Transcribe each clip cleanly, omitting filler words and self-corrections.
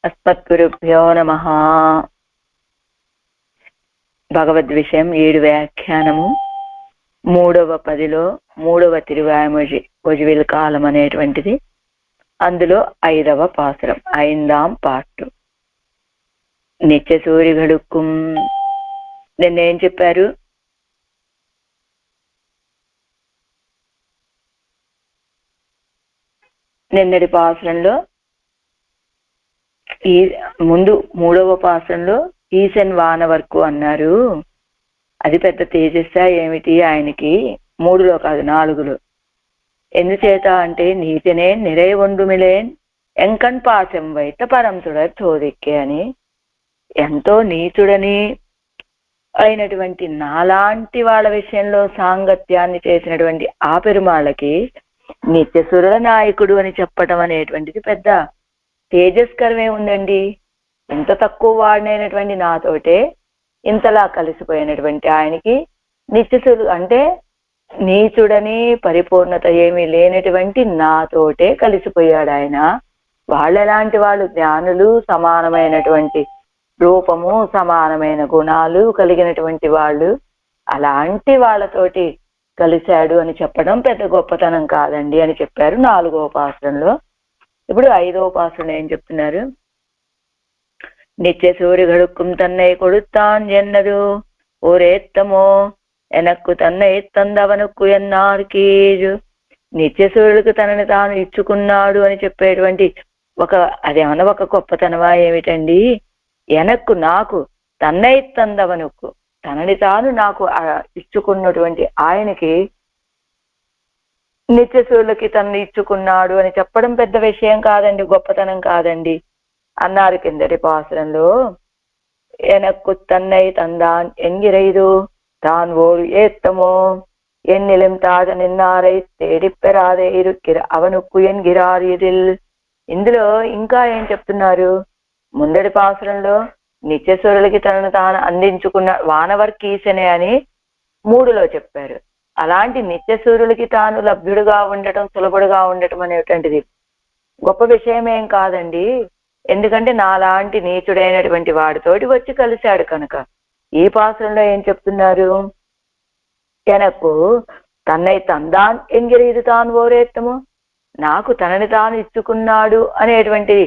అస్మద్గురుభ్యో నమః. భగవద్విషయం 7 వ్యాఖ్యానము 3వ పదిలో 3వ తిరువాయ్మొഴി ఒజివిల్ కాలం అనేటువంటిది. అందులో 5వ పాసురం 5ాం పార్ట్. నిత్య సూరిగడుక్కుం. నిన్నేం చెప్పారు? నిన్నటి పాసురంలో ఈ ముందు 3వ పాసురంలో ఈశన్ వానవర్కు అన్నారు. అది పెద్ద తేజస్సా ఏమిటి ఆయనకి? 3లో కాదు 4లో. ఎందుచేత అంటే నీతినే నిరై ఒండుమిలేన్ ఎంకన్ పాశం వైత పరంతుడర్ చోదిక్కే అని. ఎంతో నీచుడని అయినటువంటి నాలాంటి వాళ్ళ విషయంలో సాంగత్యాన్ని చేసినటువంటి ఆ పెరుమాళ్ళకి నిత్యసురుల నాయకుడు అని చెప్పటం అనేటువంటిది పెద్ద తేజస్కరమే ఉందండి. ఇంత తక్కువ వాడినైనటువంటి నాతోటే ఇంతలా కలిసిపోయినటువంటి ఆయనకి నిత్యసురుడు అంటే నీచుడని పరిపూర్ణత ఏమీ లేనటువంటి నాతోటే కలిసిపోయాడు ఆయన. వాళ్ళు ఎలాంటి వాళ్ళు? జ్ఞానులు, సమానమైనటువంటి రూపము, సమానమైన గుణాలు కలిగినటువంటి వాళ్ళు. అలాంటి వాళ్ళతోటి కలిశాడు అని చెప్పడం పెద్ద గొప్పతనం కాదండి అని చెప్పారు 4వ పాసురంలో. ఇప్పుడు 5వ పాసురం ఏం చెప్తున్నారు? నిత్య సూర్యగడుక్కుం తన్னை கொடுத்தான் ఎన్నదు ఓరేత్తమో ఎనక్కు తన్னை తందవనక్కు ఎన్నార్కీజు. నిత్య సూర్యుడికి తనని తాను ఇచ్చుకున్నాడు అని చెప్పేటువంటి అదేమన్నా ఒక గొప్పతనమా ఏమిటండి? ఎనక్కు నాకు తన్నై తందవనక్కు, తనని తాను నాకు ఇచ్చుకున్నటువంటి ఆయనకి నిత్య సూర్యులకి తనని ఇచ్చుకున్నాడు అని చెప్పడం పెద్ద విషయం కాదండి, గొప్పతనం కాదండి అన్నారు కిందటి పాసురంలో. ఎనక్కు తన్నై తందాన్ ఎంగిరైదు తాన్ ఓరు ఏత్తమో ఎన్నిలం తాజ నిన్నారై తేడిప్పెరాదే ఇరుక్కిర అవనుక్కు ఎన్గిరారిదిల్. ఇందులో ఇంకా ఏం చెప్తున్నారు? ముందటి పాసురంలో నిత్యసూరులకి తనను తాను అందించుకున్న వానవర్కీసనే అని 3లో చెప్పారు. అలాంటి నిత్యసూరులకి తాను లభ్యుడుగా ఉండటం, సులభుడుగా ఉండటం అనేటువంటిది గొప్ప విషయమేం కాదండి. ఎందుకంటే నాలాంటి నీచుడైనటువంటి వాడితోటి వచ్చి కలిశాడు కనుక. ఈ పాసురంలో ఏం చెప్తున్నారు? ఎనకు తన్నై తందాన్ ఎంగిరీదు తాను ఓరేత్తము, నాకు తనని తాను ఇచ్చుకున్నాడు అనేటువంటి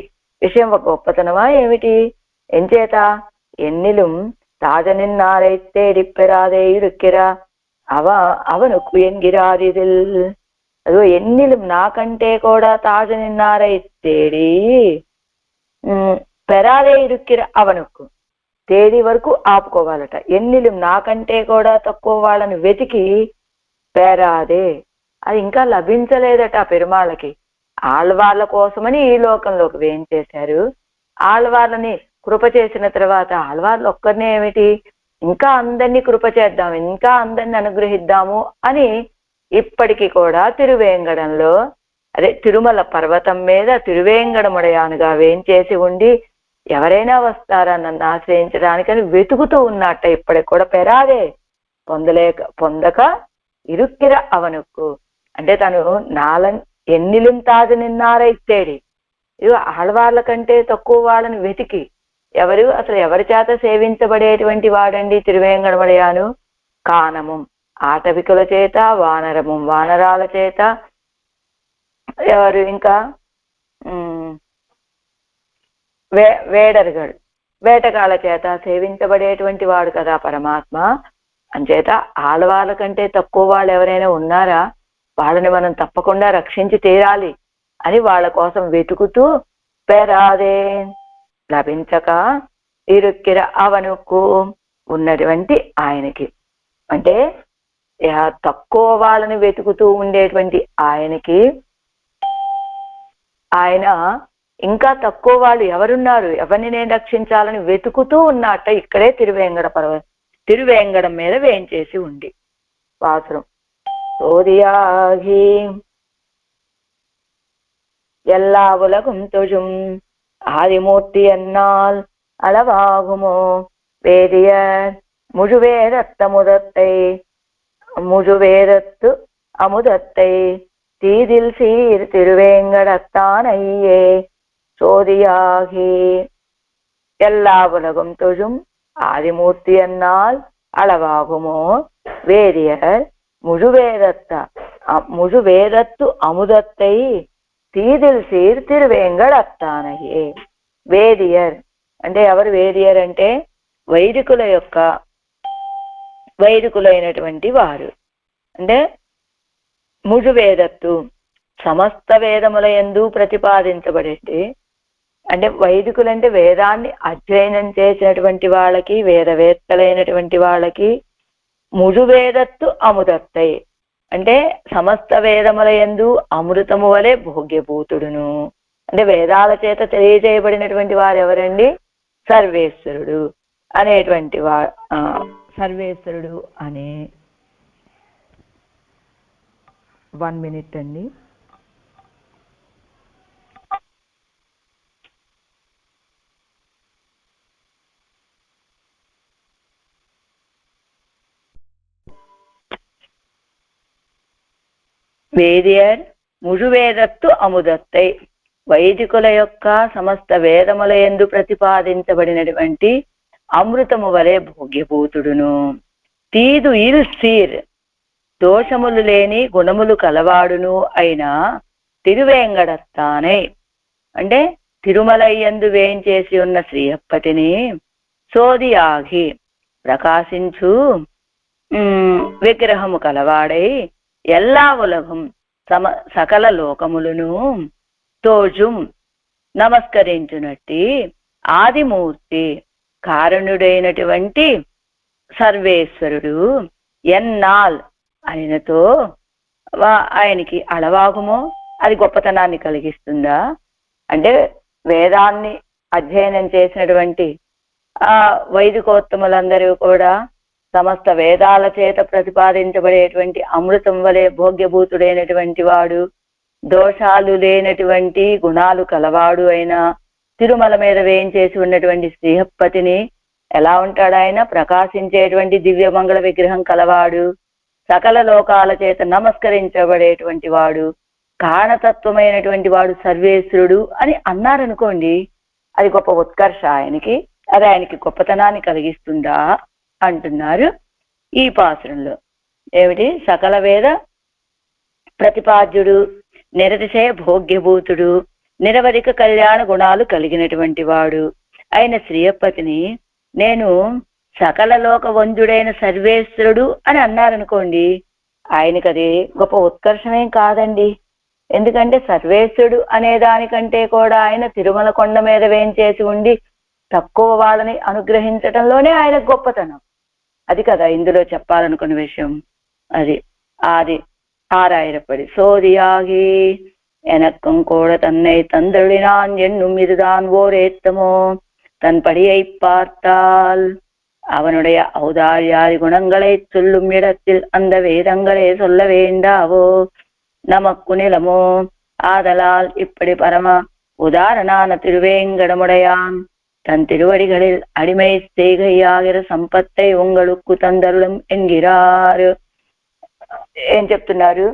విషయం ఒక గొప్పతనమా ఏమిటి? ఎంచేత ఎన్నిలు తాజ నిన్నారైతే డిప్పెరాదే ఇరుక్కిరా అవనుకు ఎంగిరారిదిల్. అదో ఎన్నిలు నాకంటే కూడా తాజ నిన్నారైతేడి పెరాదే ఇరుక్కిర అవనుకు, తేదీ వరకు ఆపుకోవాలట. ఎన్నిలు నాకంటే కూడా తక్కువ వాళ్ళని వెతికి పెరాదే, అది ఇంకా లభించలేదట పెరుమాళ్ళకి. ఆళ్వార్ల కోసమని ఈ లోకంలోకి వేయించేశారు. ఆళ్వార్లని కృప చేసిన తర్వాత ఆళ్వార్లు ఒక్కరినే ఏమిటి, ఇంకా అందరినీ కృప చేద్దాం, ఇంకా అందరిని అనుగ్రహిద్దాము అని ఇప్పటికీ కూడా తిరువేంగడంలో, అదే తిరుమల పర్వతం మీద తిరువేంగడముడయానుగా వేయించేసి ఉండి ఎవరైనా వస్తారా నన్ను ఆశ్రయించడానికని వెతుకుతూ ఉన్నట్ట. ఇప్పటికి కూడా పెరాదే పొందక ఇరుక్కిర అవనుక్కు అంటే తను ఎన్నిలిం తాజ నిన్నారైతేడి. ఇవి ఆళ్వార్ల కంటే తక్కువ వాళ్ళని వెతికి, అసలు ఎవరి చేత సేవించబడేటువంటి వాడండి తిరువేంగడముడయాను? కానము ఆటవికుల చేత, వానరము వానరాల చేత, ఎవరు ఇంకా వేడరుగడు వేటగాళ్ళ చేత సేవించబడేటువంటి వాడు కదా పరమాత్మ. అంచేత ఆళ్వార్ల కంటే తక్కువ వాళ్ళు ఎవరైనా ఉన్నారా? వాళ్ళని మనం తప్పకుండా రక్షించి తీరాలి అని వాళ్ళ కోసం వెతుకుతూ పెరాదే లభించక ఇరుక్కిర అవనుకు ఉన్నటువంటి ఆయనకి, అంటే తక్కువ వాళ్ళని వెతుకుతూ ఉండేటువంటి ఆయనకి, ఆయన ఇంకా తక్కువ వాళ్ళు ఎవరున్నారు, ఎవరిని నేను రక్షించాలని వెతుకుతూ ఉన్నట్ట. ఇక్కడే తిరువేంగడం మీద వేయించేసి ఉండి పాసురం. సోదియాగి எல்லா உலகும் தொழும் ஆதிமூர்த்தி என்னால் அளவாகுமோ வேதியர் முழுவேதத்து அமுதத்தை தீதில் சீர் திருவேங்கடத்தானையே சோதியாகி எல்லா உலகும் தொழும் ஆதிமூர்த்தி என்னால் அளவாகுமோ வேதியர் முழுவேதத்து அமுதத்தை తీదిల్ సీర్ తిరువేంగడత్తానయే. వేదియర్ అంటే ఎవరు? వేదియర్ అంటే వైదికులైనటువంటి వారు. అంటే ముజువేదత్తు సమస్త వేదముల యందు ప్రతిపాదించబడేటి. అంటే వైదికులంటే వేదాన్ని అధ్యయనం చేసినటువంటి వాళ్ళకి, వేదవేత్తలైనటువంటి వాళ్ళకి ముజువేదత్తు అముదత్తై అంటే సమస్త వేదముల యందు అమృతము వలె భోగ్యభూతుడును. అంటే వేదాల చేత తెలియజేయబడినటువంటి వారు ఎవరండి? సర్వేశ్వరుడు అనేటువంటి సర్వేశ్వరుడు అనే 1 minute అండి. వేదియర్ ముజువేదత్తు అముదత్తై వైదికుల యొక్క సమస్త వేదముల యందు ప్రతిపాదించబడినటువంటి అమృతము వలె భోగ్యభూతుడును. తీదు ఇల్ సీర్ దోషములు లేని గుణములు కలవాడును అయినా తిరువేంగడత్తానై అంటే తిరుమలయ్యందు వేయించేసి ఉన్న శ్రీయప్పతిని సోదియాగి ప్రకాశించు విగ్రహము కలవాడై ఎల్లా ఉలగం సకల లోకములను తోజుం నమస్కరించునట్టి ఆదిమూర్తి కారణుడైనటువంటి సర్వేశ్వరుడు ఎన్నాల్ ఆయనతో ఆయనకి అళవాగుమో అది గొప్పతనాన్ని కలిగిస్తుందా? అంటే వేదాన్ని అధ్యయనం చేసినటువంటి వైదికోత్తములందరూ కూడా సమస్త వేదాల చేత ప్రతిపాదించబడేటువంటి అమృతం వలె భోగ్యభూతుడైనటువంటి వాడు, దోషాలు లేనటువంటి గుణాలు కలవాడు అయిన తిరుమల మీద వేయించేసి ఉన్నటువంటి శ్రీహప్పతిని ఎలా ఉంటాడు? ఆయన ప్రకాశించేటువంటి దివ్యమంగళ విగ్రహం కలవాడు, సకల లోకాల చేత నమస్కరించబడేటువంటి వాడు, కారణతత్వమైనటువంటి వాడు సర్వేశ్వరుడు అని అన్నారనుకోండి, అది గొప్ప ఉత్కర్ష ఆయనకి, అది ఆయనకి గొప్పతనాన్ని కలిగిస్తుందా అంటున్నారు ఈ పాసురంలో. ఏమిటి? సకల వేద ప్రతిపాద్యుడు, నిరతిశయ భోగ్యభూతుడు, నిరవధిక కళ్యాణ గుణాలు కలిగినటువంటి వాడు అయిన శ్రీయప్పతిని నేను సకల లోక వంజుడైన సర్వేశ్వరుడు అని అన్నారనుకోండి, ఆయనకి అది గొప్ప ఉత్కర్షమేం కాదండి. ఎందుకంటే సర్వేశ్వరుడు అనే దానికంటే కూడా ఆయన తిరుమల కొండ మీద వేయించేసి ఉండి తక్కువ వాళ్ళని అనుగ్రహించటంలోనే ఆయన గొప్పతనం. అది కదా ఇందులో చెప్పాలనుకున్న విషయం. అది ஆராயிரப்படி சோதியாகி எனக்கும் கூட தன்னை தந்தளினான் என்னும் இதுதான் ஓர் ஏத்தமோ தன் படியை பார்த்தால் அவனுடைய ஔதாரியாதி குணங்களை சொல்லும் இடத்தில் அந்த வேதங்களே சொல்ல வேண்டாவோ நமக்கு நிலமோ ஆதலால் இப்படி பரம உதாரணான திருவேங்கடமுடையான் தன் திருவடிகளில் அடிமை செய்கையாகிற సంపత్తి உங்களுக்கு తందరులం ఎన్గిరారు. ఏం చెప్తున్నారు?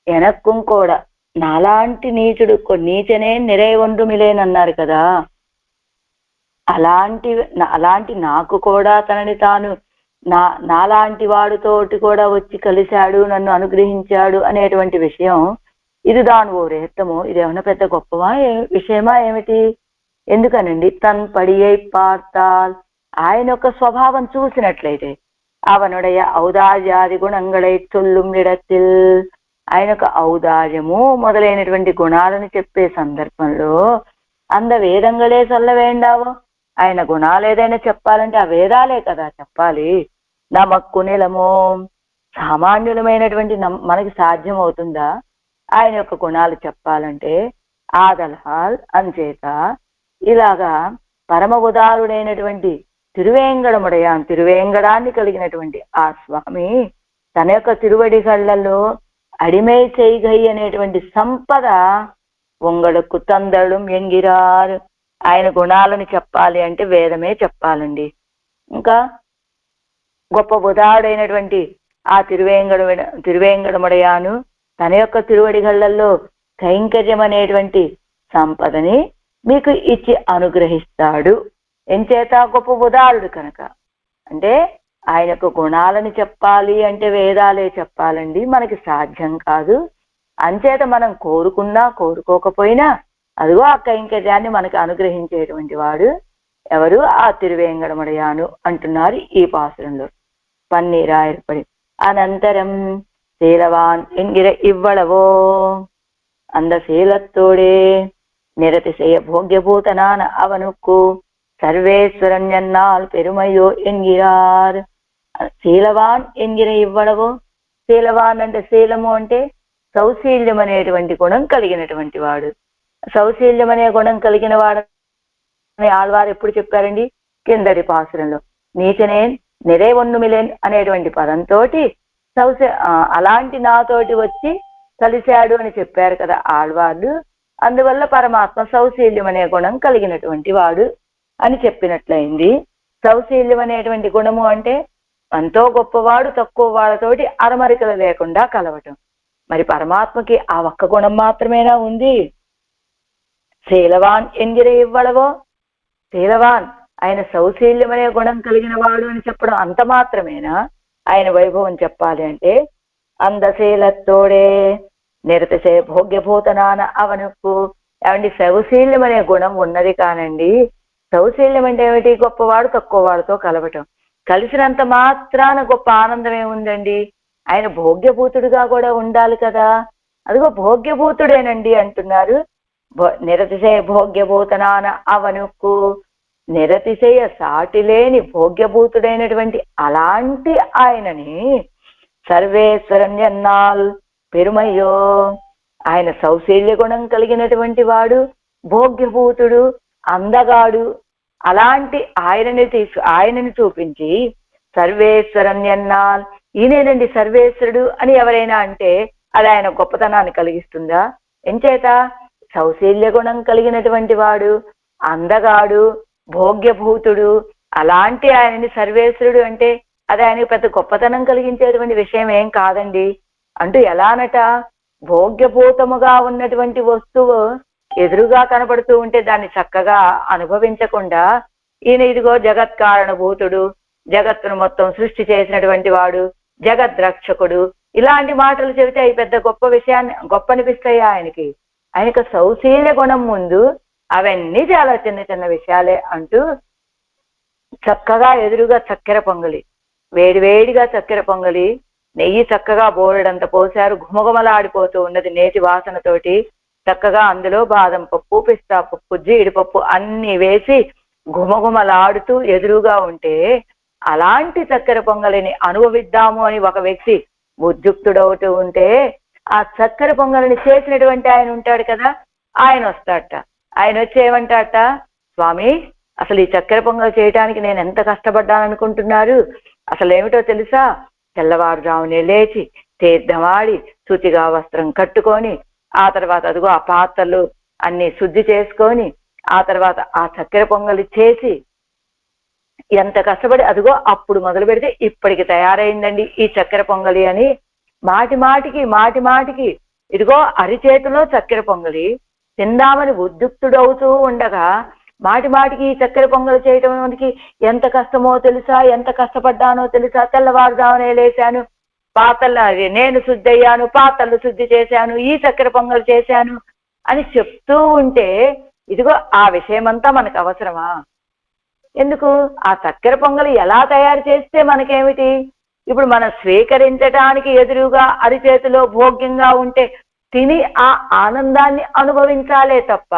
ఎనక్కుం కూడా నాలాంటి నీచుడు నీచనే నిరైవండుమిలేనన్నారు కదా, అలాంటి నాకు కూడా తనని తాను నాలాంటి వాడితోటి కూడా వచ్చి కలిశాడు, నన్ను అనుగ్రహించాడు అనేటువంటి విషయం ఇది దాని ఓ రేత్తము. ఇదేమన్నా పెద్ద గొప్పమా విషయమా ఏమిటి? ఎందుకనండి? తన్ పడియై పార్తాల్ ఆయన యొక్క స్వభావం చూసినట్లయితే అవనుடைய ఔదార్యాది గుణంగళై చొల్లుం ఇడத்தில் ఆయన యొక్క ఔదార్యము మొదలైనటువంటి గుణాలను చెప్పే సందర్భంలో అంద వేదంగళే చల్ల వేండావో ఆయన గుణాలు ఏదైనా చెప్పాలంటే ఆ వేదాలే కదా చెప్పాలి. నమక్కు నిలమో సామాన్యులమైనటువంటి మనకి సాధ్యం అవుతుందా ఆయన యొక్క గుణాలు చెప్పాలంటే? ఆదలాల్ అంచేత ఇలాగా పరమ ఉదారుడైనటువంటి తిరువేంగడాన్ని కలిగినటువంటి ఆ స్వామి తన యొక్క తిరువడిగళ్లలో అడిమై చేయగై అనేటువంటి సంపద ఒంగడుకు తందడం ఎంగిరారు. ఆయన గుణాలను చెప్పాలి అంటే వేదమే చెప్పాలండి. ఇంకా గొప్ప ఉదారుడైనటువంటి ఆ తిరువేంగడముడయాను తన యొక్క తిరువడిగళ్లలో కైంకర్యం అనేటువంటి సంపదని మీకు ఇచ్చి అనుగ్రహిస్తాడు. ఎంచేత గొప్ప ఉదారుడు కనుక. అంటే ఆయనకు గుణాలని చెప్పాలి అంటే వేదాలే చెప్పాలండి, మనకి సాధ్యం కాదు. అంచేత మనం కోరుకున్నా కోరుకోకపోయినా అదిగో ఆ కైంకర్యాన్ని మనకి అనుగ్రహించేటువంటి వాడు ఎవరు? ఆ తిరువేంగడముడయాను అంటున్నారు ఈ పాసురంలో. పన్నీరాయర్పడి అనంతరం శీలవాన్ ఎన్గిర ఇవ్వడవో அந்த శీలத்தோடே நிரதிசய போக்கியபூதனான அவனுக்கு சர்வேஸ்வரன் என்னால் பெருமையோ என்கிறார். శీలవాన్ ఎన్గిర ఇవ్వడవో. శీలవాన్ అంటే శీలము అంటే సౌశీల్యం అనేటువంటి గుణం కలిగినటువంటి వాడు. సౌశీల్యం అనే గుణం కలిగిన వాడు ఆళ్వారు ఎప్పుడు చెప్పారండి? కిందటి పాసురంలో నీచనే నిరేవొన్నుమిలేన్ అనేటువంటి పదంతో అలాంటి నాతోటి వచ్చి కలిశాడు అని చెప్పారు కదా ఆళ్వార్లు. అందువల్ల పరమాత్మ సౌశీల్యం అనే గుణం కలిగినటువంటి వాడు అని చెప్పినట్లయింది. సౌశీల్యం అనేటువంటి గుణము అంటే ఎంతో గొప్పవాడు తక్కువ వాళ్ళతోటి అరమరికలు లేకుండా కలవటం. మరి పరమాత్మకి ఆ ఒక్క గుణం మాత్రమేనా ఉంది? శీలవాన్ ఎంగిరే ఇవ్వడవో. శీలవాన్ ఆయన సౌశీల్యం అనే గుణం కలిగిన వాడు అని చెప్పడం అంత మాత్రమేనా? ఆయన వైభవం చెప్పాలి అంటే అందశీలతోడే నిరతిశయ భోగ్యభూతనాన అవనుకు. ఏమండి, సౌశీల్యం అనే గుణం ఉన్నది కానండి. సౌశీల్యం అంటే ఏమిటి? గొప్పవాడు తక్కువ వాడితో కలవటం. కలిసినంత మాత్రాన గొప్ప ఆనందం ఏముందండి? ఆయన భోగ్యభూతుడిగా కూడా ఉండాలి కదా. అదిగో భోగ్యభూతుడేనండి అంటున్నారు. నిరతిశయ భోగ్యభూతనాన అవనుకు. నిరతిశయ సాటి లేని భోగ్యభూతుడైనటువంటి అలాంటి ఆయనని సర్వేశ్వరన్ ఎన్నాల్ పెరుమయ్యో. ఆయన సౌశీల్య గుణం కలిగినటువంటి వాడు, భోగ్యభూతుడు, అందగాడు. అలాంటి ఆయనని చూపించి సర్వేశ్వరన్ ఎన్నాల్, ఈయనేనండి సర్వేశ్వరుడు అని ఎవరైనా అంటే అది ఆయన గొప్పతనాన్ని కలిగిస్తుందా? ఎంచేత సౌశీల్య గుణం కలిగినటువంటి వాడు, అందగాడు, భోగ్యభూతుడు, అలాంటి ఆయనని సర్వేశ్వరుడు అంటే అది ఆయనకు పెద్ద గొప్పతనం కలిగించేటువంటి విషయం ఏం కాదండి. అంటూ ఎలానట? భోగ్యభూతముగా ఉన్నటువంటి వస్తువు ఎదురుగా కనబడుతూ ఉంటే దాన్ని చక్కగా అనుభవించకుండా ఈయన ఇదిగో జగత్కారణభూతుడు, జగత్తును మొత్తం సృష్టి చేసినటువంటి వాడు, జగద్రక్షకుడు, ఇలాంటి మాటలు చెబితే అవి పెద్ద గొప్ప విషయాన్ని గొప్ప అనిపిస్తాయి ఆయనకి. ఆయనకు సౌశీల్య గుణం ముందు అవన్నీ చాలా చిన్న చిన్న విషయాలే అంటూ చక్కగా ఎదురుగా చక్కెర పొంగలి, వేడివేడిగా చక్కెర పొంగలి, నెయ్యి చక్కగా బోలెడంత పోశారు, ఘుమఘుమలాడిపోతూ ఉన్నది నేతి వాసనతోటి. చక్కగా అందులో బాదం పప్పు, పిస్తా పప్పు, జీడిపప్పు అన్ని వేసి ఘుమఘుమలాడుతూ ఎదురుగా ఉంటే అలాంటి చక్కెర పొంగలిని అనుభవిద్దాము అని ఒక వ్యక్తి ఉద్యుక్తుడవుతూ ఉంటే ఆ చక్కెర పొంగలిని చేసినటువంటి ఆయన ఉంటాడు కదా, ఆయన వస్తాడట. ఆయన వచ్చి ఏమంటాడట? స్వామి, అసలు ఈ చక్కెర పొంగల్ చేయటానికి నేను ఎంత కష్టపడ్డాననుకుంటున్నారు? అసలు ఏమిటో తెలుసా? తెల్లవారుజామునే లేచి తీర్థమాడి శుచిగా వస్త్రం కట్టుకొని ఆ తర్వాత అదిగో ఆ పాత్రలు అన్ని శుద్ధి చేసుకొని ఆ తర్వాత ఆ చక్కెర పొంగలి చేసి ఎంత కష్టపడి అదిగో అప్పుడు మొదలు పెడితే ఇప్పటికి తయారైందండి ఈ చక్కెర పొంగలి అని మాటి మాటికి ఇదిగో అరిచేతిలో చక్కెర పొంగలి తిందామని ఉద్యుక్తుడవుతూ ఉండగా మాటికి ఈ చక్కెర పొంగలి చేయటంకి ఎంత కష్టమో తెలుసా, ఎంత కష్టపడ్డానో తెలుసా, తెల్లవారుజామునే లేచాను, పాత్రలు నేను శుద్ధి అయ్యాను, పాత్రలు శుద్ధి చేశాను, ఈ చక్కెర పొంగలి చేశాను అని చెప్తూ ఉంటే ఇదిగో ఆ విషయమంతా మనకు అవసరమా? ఎందుకు? ఆ చక్కెర పొంగలి ఎలా తయారు చేస్తే మనకేమిటి? ఇప్పుడు మనం స్వీకరించటానికి ఎదురుగా అరిచేతిలో భోగ్యంగా ఉంటే తిని ఆ ఆనందాన్ని అనుభవించాలే తప్ప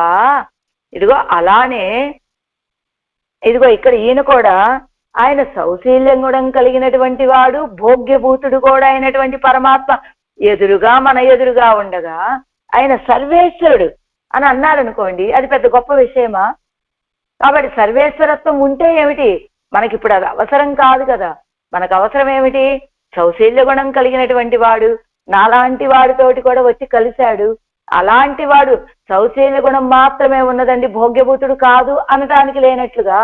ఇదిగో అలానే ఇదిగో ఇక్కడ ఈయన కూడా ఆయన సౌశీల్యం గుణం కలిగినటువంటి వాడు, భోగ్యభూతుడు కూడా అయినటువంటి పరమాత్మ మన ఎదురుగా ఉండగా ఆయన సర్వేశ్వరుడు అని అన్నారనుకోండి, అది పెద్ద గొప్ప విషయమా? కాబట్టి సర్వేశ్వరత్వం ఉంటే ఏమిటి? మనకి ఇప్పుడు అది అవసరం కాదు కదా. మనకు అవసరం ఏమిటి? సౌశీల్య గుణం కలిగినటువంటి వాడు నాలాంటి వాడితోటి కూడా వచ్చి కలిశాడు. అలాంటి వాడు సౌశీల్య గుణం మాత్రమే ఉన్నదండి, భోగ్యభూతుడు కాదు అనటానికి లేనట్లుగా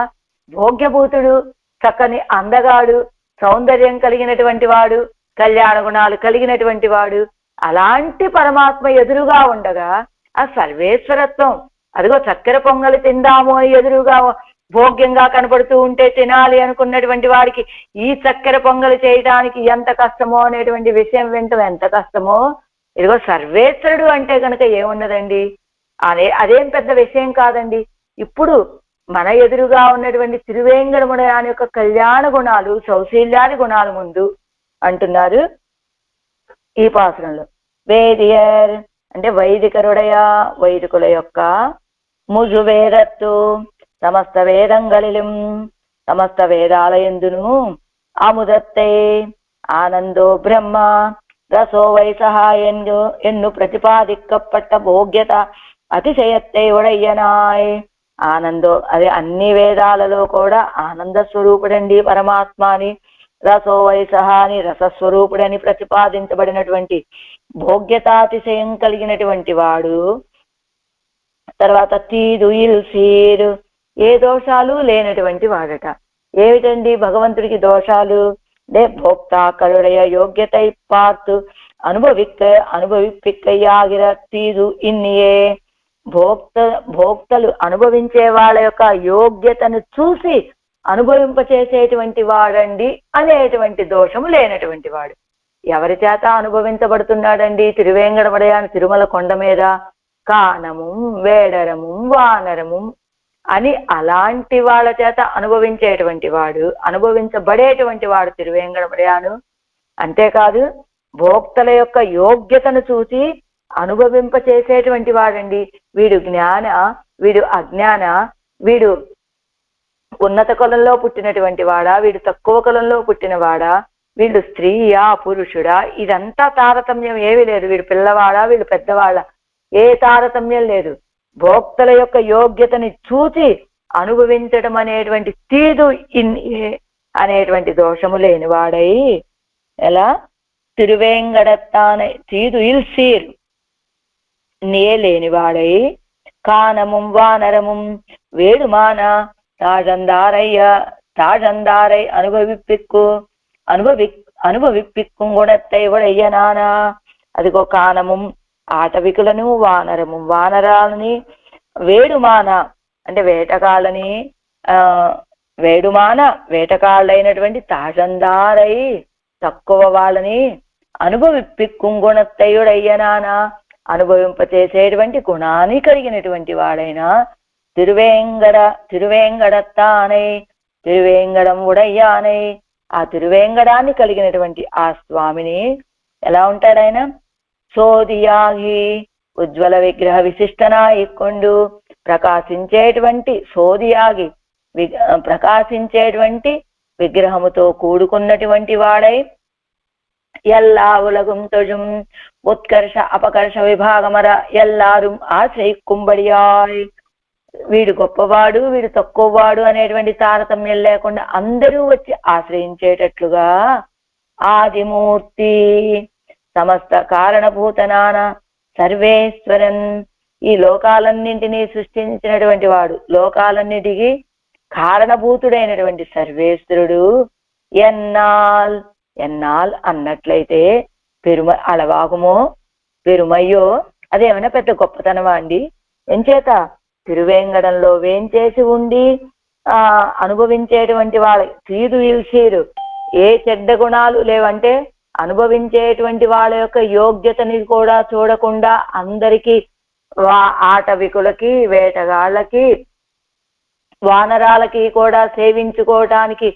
భోగ్యభూతుడు, చక్కని అందగాడు, సౌందర్యం కలిగినటువంటి వాడు, కళ్యాణ గుణాలు కలిగినటువంటి వాడు, అలాంటి పరమాత్మ ఎదురుగా ఉండగా ఆ సర్వేశ్వరత్వం అదిగో చక్కెర పొంగలి తిందాము ఎదురుగా భోగ్యంగా కనపడుతూ ఉంటే తినాలి అనుకున్నటువంటి వాడికి ఈ చక్కెర పొంగలి చేయడానికి ఎంత కష్టమో అనేటువంటి విషయం వింటాం. ఎంత కష్టమో, ఇదిగో సర్వేశ్వరుడు అంటే కనుక ఏమున్నదండి, అదేం పెద్ద విషయం కాదండి. ఇప్పుడు మన ఎదురుగా ఉన్నటువంటి తిరువేంగడముడయాని యొక్క కళ్యాణ గుణాలు, సౌశీల్యాది గుణాలు ముందు అంటున్నారు ఈ పాసురంలో. వేదియర్ అంటే వైదికరుడయ, వైదికుల యొక్క ముజు వేదత్తు సమస్త వేదంగళిലും సమస్త వేదాలయందును అముదత్తే ఆనందో బ్రహ్మ రసో వైసహ ఎన్ను ప్రతిపాదిக்கப்பட்ட భోగ్యత అతిశయత్తే ఉడయ్యనాయ్. ఆనందో అదే అన్ని వేదాలలో కూడా ఆనంద స్వరూపుడండి పరమాత్మని, రసో వైసహ అని రసస్వరూపుడని ప్రతిపాదించబడినటువంటి భోగ్యతాతిశయం కలిగినటువంటి వాడు. తర్వాత తీదు ఇల్సీరు ఏ దోషాలు లేనటువంటి వాడట. ఏమిటండి భగవంతుడికి దోషాలు? భోక్తాக்களுடைய யோக்கியத்தை பார்த்து అనుభవిప్పిక్కయ్యాగిర తీదు ఇన్నియే. భోక్తలు అనుభవించే వాళ్ళ యొక్క యోగ్యతను చూసి అనుభవింపచేసేటువంటి వాడండి అనేటువంటి దోషము లేనటువంటి వాడు. ఎవరి చేత అనుభవించబడుతున్నాడండి? తిరువేంగడమడయాని తిరుమల కొండ మీద కానము వేడరము వానరము అని అలాంటి వాళ్ళ చేత అనుభవించేటువంటి వాడు, అనుభవించబడేటువంటి వాడు తిరువేంగడమడయాను. అంతేకాదు భోక్తల యొక్క యోగ్యతను చూసి అనుభవింప చేసేటువంటి వాడండి. వీడు జ్ఞాన, వీడు అజ్ఞాన, వీడు ఉన్నత కులంలో పుట్టినటువంటి వాడా, వీడు తక్కువ కులంలో పుట్టినవాడా, వీడు స్త్రీయా పురుషుడా, ఇదంతా తారతమ్యం ఏమీ లేదు. వీడు పిల్లవాడా, వీడు పెద్దవాళ్ళ, ఏ తారతమ్యం లేదు. భోక్తల యొక్క యోగ్యతని చూచి అనుభవించడం అనేటువంటి తీదు అనేటువంటి దోషము లేనివాడై, ఎలా తిరువేంగడత్తాన తీదు ఇల్సీర్ నే లేనివాడై, కానముం వానరముం వేడుమాన தாழந்தாரை అనుభవిప్పిక్కు గుణத்தை ఉడయ్యనానా. అదిగో కానము ఆటవికులను, వానరము వానరాలని, వేడుమాన అంటే వేటగాళ్ళని, వేడుమాన వేటగాళ్ళైనటువంటి తాజందారై తక్కువ వాళ్ళని, అనుభవిప్పిక్కు గుణத்தை ఉడయ్యనానా అనుభవింపచేసేటువంటి గుణాన్ని కలిగినటువంటి వాడైనా తిరువేంగడత్తానై తిరువేంగడం ఉడయ్యానై ఆ తిరువేంగడాన్ని కలిగినటువంటి ఆ స్వామిని ఎలా ఉంటాడాయన? సోదియాగి ఉజ్వల విగ్రహ విశిష్టనాయికొండు ప్రకాశించేటువంటి సోదియాగి ప్రకాశించేటువంటి విగ్రహముతో కూడుకున్నటువంటి వాడై, ఎల్లా ఉలగం తొజుం ఉత్కర్ష అపకర్ష విభాగమర ఎల్లారు ఆశ్రయిక్కుబడియాయ్. వీడు గొప్పవాడు, వీడు తక్కువవాడు అనేటువంటి తారతమ్యం లేకుండా అందరూ వచ్చి ఆశ్రయించేటట్లుగా ఆదిమూర్తి సమస్త కారణభూతనాన సర్వేశ్వరన్ ఈ లోకాలన్నింటినీ సృష్టించినటువంటి వాడు, లోకాలన్నిటికీ కారణభూతుడైనటువంటి సర్వేశ్వరుడు. ఎన్నాల్ అన్నట్లయితే అలవాగుమో పెరుమయ్యో అదేమైనా పెద్ద గొప్పతనమా అండి? ఎంచేత తిరువేంగడంలో వేంచేసి ఉండి అనుభవించేటువంటి వాళ్ళ తీదు ఇల్సీరు ఏ చెడ్డ గుణాలు లేవంటే అనుభవించేటువంటి వాళ్ళ యొక్క యోగ్యతని కూడా చూడకుండా అందరికీ ఆటవికులకి, వేటగాళ్ళకి, వానరాలకి కూడా సేవించుకోవటానికి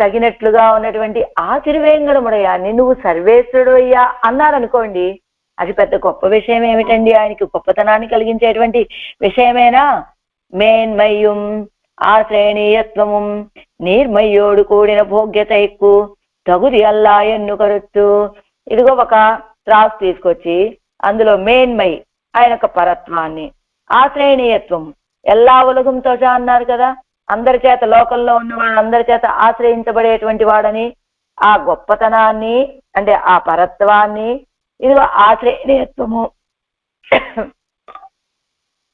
తగినట్లుగా ఉన్నటువంటి ఆ తిరువేంగడముడయాన్ని నువ్వు సర్వేశ్వరుడు అయ్యా అన్నారనుకోండి, అది పెద్ద గొప్ప విషయం ఏమిటండి? ఆయనకి గొప్పతనాన్ని కలిగించేటువంటి విషయమేనా? మేన్మయ్యం ఆశ్రయణీయత్వము నీర్మయ్యోడు కూడిన భోగ్యత ఎక్కువ తగుది అల్లా ఎన్ను కరుత్తు. ఇదిగో ఒక త్రాసు తీసుకొచ్చి అందులో మేన్మై ఆయన యొక్క పరత్వాన్ని, ఆశ్రయణీయత్వం ఎల్లా ఉలగంతో అన్నారు కదా, అందరి చేత లోకంలో ఉన్న వాళ్ళందరి చేత ఆశ్రయించబడేటువంటి వాడని ఆ గొప్పతనాన్ని అంటే ఆ పరత్వాన్ని, ఇదిగో ఆశ్రయణీయత్వము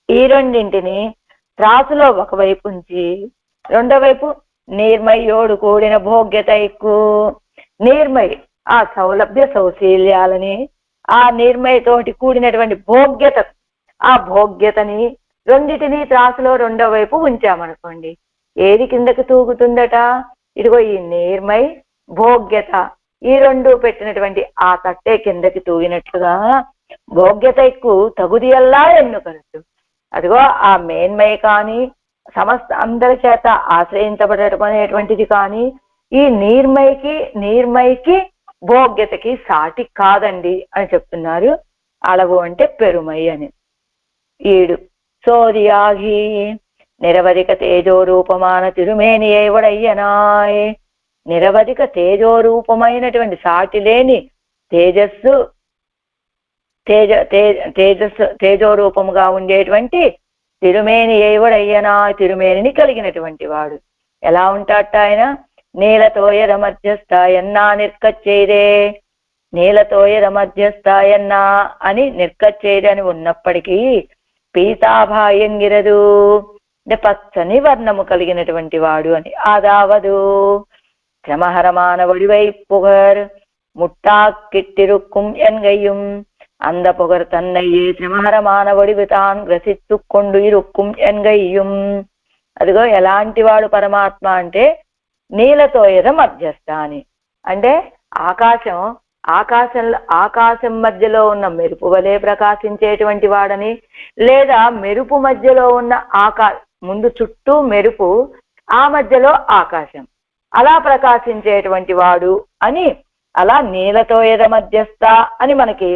ఈ రెండింటిని త్రాసులో ఒకవైపు ఉంచి రెండో వైపు నిర్మయోడు కూడిన భోగ్యత ఎక్కువ నిర్మయ్ ఆ సౌలభ్య సౌశీల్యాలని, ఆ నిర్మయతోటి కూడినటువంటి భోగ్యత, ఆ భోగ్యతని రెండిటిని త్రాసులో రెండో వైపు ఉంచామనుకోండి, ఏది కిందకి తూగుతుందట? ఇదిగో ఈ నీర్మై, భోగ్యత, ఈ రెండు పెట్టినటువంటి ఆ తట్టే కిందకి తూగినట్లుగా భోగ్యతకు తగుదియల్లా ఎన్నుకరట్టు. అదిగో ఆ మేన్మై కానీ సమస్త అందరి చేత ఆశ్రయించబడటం అనేటువంటిది కానీ ఈ నీర్మైకి భోగ్యతకి సాటి కాదండి అని చెప్తున్నారు. అలవు అంటే పెరుమై అని. 7 సోదియాగి నిరవధిక తేజోరూపమాన తిరుమేనియై వడయ్యనాయ్. నిరవధిక తేజోరూపమైనటువంటి సాటి లేని తేజోరూపముగా ఉండేటువంటి తిరుమేని ఏవడయ్యనా, తిరుమేనిని కలిగినటువంటి వాడు. ఎలా ఉంటాట ఆయన? నీలతోయర మధ్యస్థాయన్నా నిర్కచ్చేదే, నీలతోయర మధ్యస్థాయన్నా అని నిర్కచ్చేది అని ఉన్నప్పటికీ పీతాభాయంగిరదు అంటే పచ్చని వర్ణము కలిగినటువంటి వాడు అని. అదావదు శ్రమహరమాన వడివై పుగర్ ముట్టా కిట్టిరుక్కుం ఎన్గయ్యం அந்த புகர் தன்னையே శ్రమహరమాన వడివి తాన్ గ్రసిత్తుకొండు ఇరుక్కుం ఎన్గయ్యం. అదిగో ఎలాంటి వాడు పరమాత్మ అంటే నీలతోయద మధ్యస్థ అని. అంటే ఆకాశం మధ్యలో ఉన్న మెరుపు వలె ప్రకాశించేటువంటి వాడని, లేదా మెరుపు మధ్యలో ఉన్న ముందు చుట్టూ మెరుపు, ఆ మధ్యలో ఆకాశం, అలా ప్రకాశించేటువంటి వాడు అని. అలా నీలతోయద మధ్యస్థ అని మనకి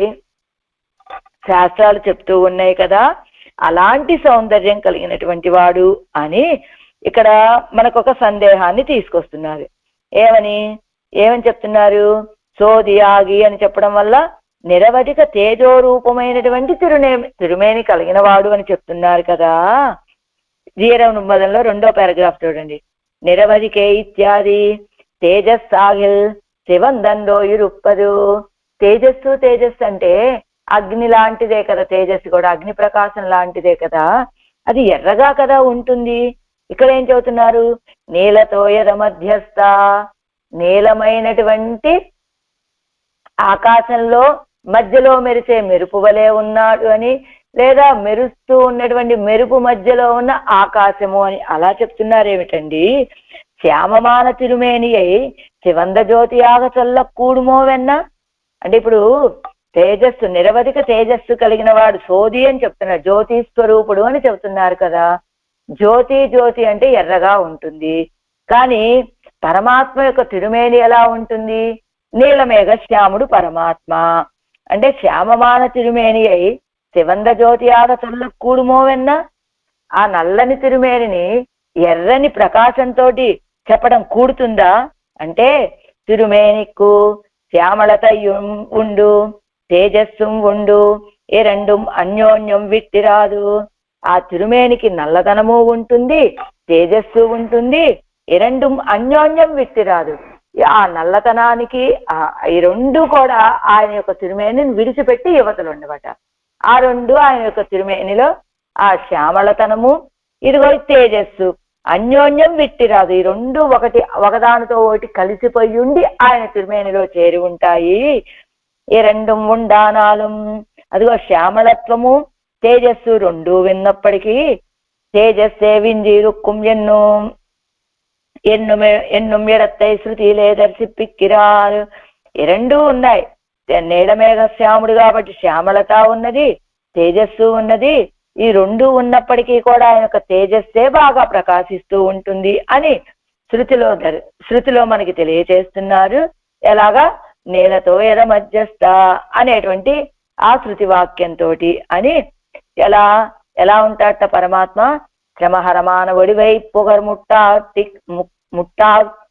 శాస్త్రాలు చెప్తూ ఉన్నాయి కదా. అలాంటి సౌందర్యం కలిగినటువంటి వాడు అని ఇక్కడ మనకొక సందేహాన్ని తీసుకొస్తున్నారు. ఏమని చెప్తున్నారు? సోదియాగి అని చెప్పడం వల్ల నిరవధిక తేజోరూపమైనటువంటి తిరుమేని కలిగిన వాడు అని చెప్తున్నారు కదా. జీరవనుమదంలో 2వ పారాగ్రాఫ్ చూడండి. నిరవధికే ఇత్యాది తేజస్సాగిల్ శివందండో ఇరుప్పదు. తేజస్సు అంటే అగ్ని లాంటిదే కదా. తేజస్సు కూడా అగ్ని ప్రకాశం లాంటిదే కదా. అది ఎర్రగా కదా ఉంటుంది. ఇక్కడ ఏం చెబుతున్నారు? నీలతోయద మధ్యస్థ, నీలమైనటువంటి ఆకాశంలో మధ్యలో మెరిసే మెరుపు వలె ఉన్నాడు అని, లేదా మెరుస్తూ ఉన్నటువంటి మెరుపు మధ్యలో ఉన్న ఆకాశము అని అలా చెప్తున్నారు. ఏమిటండి? శ్యామమాన తిరుమేని అయి శివంద జ్యోతి ఆగ చొల్ల కూడుమో వెన్న అంటే ఇప్పుడు తేజస్సు, నిరవధిక తేజస్సు కలిగిన వాడు సోది అని చెప్తున్నారు. జ్యోతి స్వరూపుడు అని చెబుతున్నారు కదా. జ్యోతి అంటే ఎర్రగా ఉంటుంది. కానీ పరమాత్మ యొక్క తిరుమేని ఎలా ఉంటుంది? నీలమేఘ శ్యాముడు పరమాత్మ. అంటే శ్యామమాన తిరుమేని అయి శివంద జ్యోతి ఆగ చొల్ల కూడుమో వెన్న, ఆ నల్లని తిరుమేనిని ఎర్రని ప్రకాశంతో చెప్పడం కూడుతుందా? అంటే తిరుమేనికు శ్యామళత ఉండు, తేజస్సు ఉండు, ఏ రెండుం అన్యోన్యం విట్టిరాదు. ఆ తిరుమేనికి నల్లదనము ఉంటుంది, తేజస్సు ఉంటుంది, ఈ రెండుం అన్యోన్యం విట్టిరాదు. ఆ నల్లతనానికి ఈ రెండు కూడా ఆయన యొక్క తిరుమేనిని విడిచిపెట్టి యువతలు ఉండవట. ఆ రెండు ఆయన యొక్క తిరుమేనిలో ఆ శ్యామళతనము, ఇదిగో తేజస్సు అన్యోన్యం విట్టిరాదు. ఈ రెండు ఒకదానితో ఒకటి కలిసిపోయి ఉండి ఆయన తిరుమేనిలో చేరి ఉంటాయి. ఈ రెండు ఉండానాలు, అదిగో శ్యామళత్వము తేజస్సు రెండు విన్నప్పటికీ తేజస్సే వింజీరుక్కుం ఎన్ను ఎడత్తై శృతి లేదర్శిప్పిక్కిరారు. ఈ రెండు ఉన్నాయి. నీలమేఘ శ్యాముడు కాబట్టి శ్యామళత ఉన్నది, తేజస్సు ఉన్నది. ఈ రెండు ఉన్నప్పటికీ కూడా ఆయన యొక్క తేజస్సే బాగా ప్రకాశిస్తూ ఉంటుంది అని శృతిలో మనకి తెలియచేస్తున్నారు. ఎలాగా? నీలతో ఎద మధ్యస్థ అనేటువంటి ఆ శృతి వాక్యంతో అని. ఎలా ఉంటాట పరమాత్మ? శ్రమహరమాన వడివై పొగర్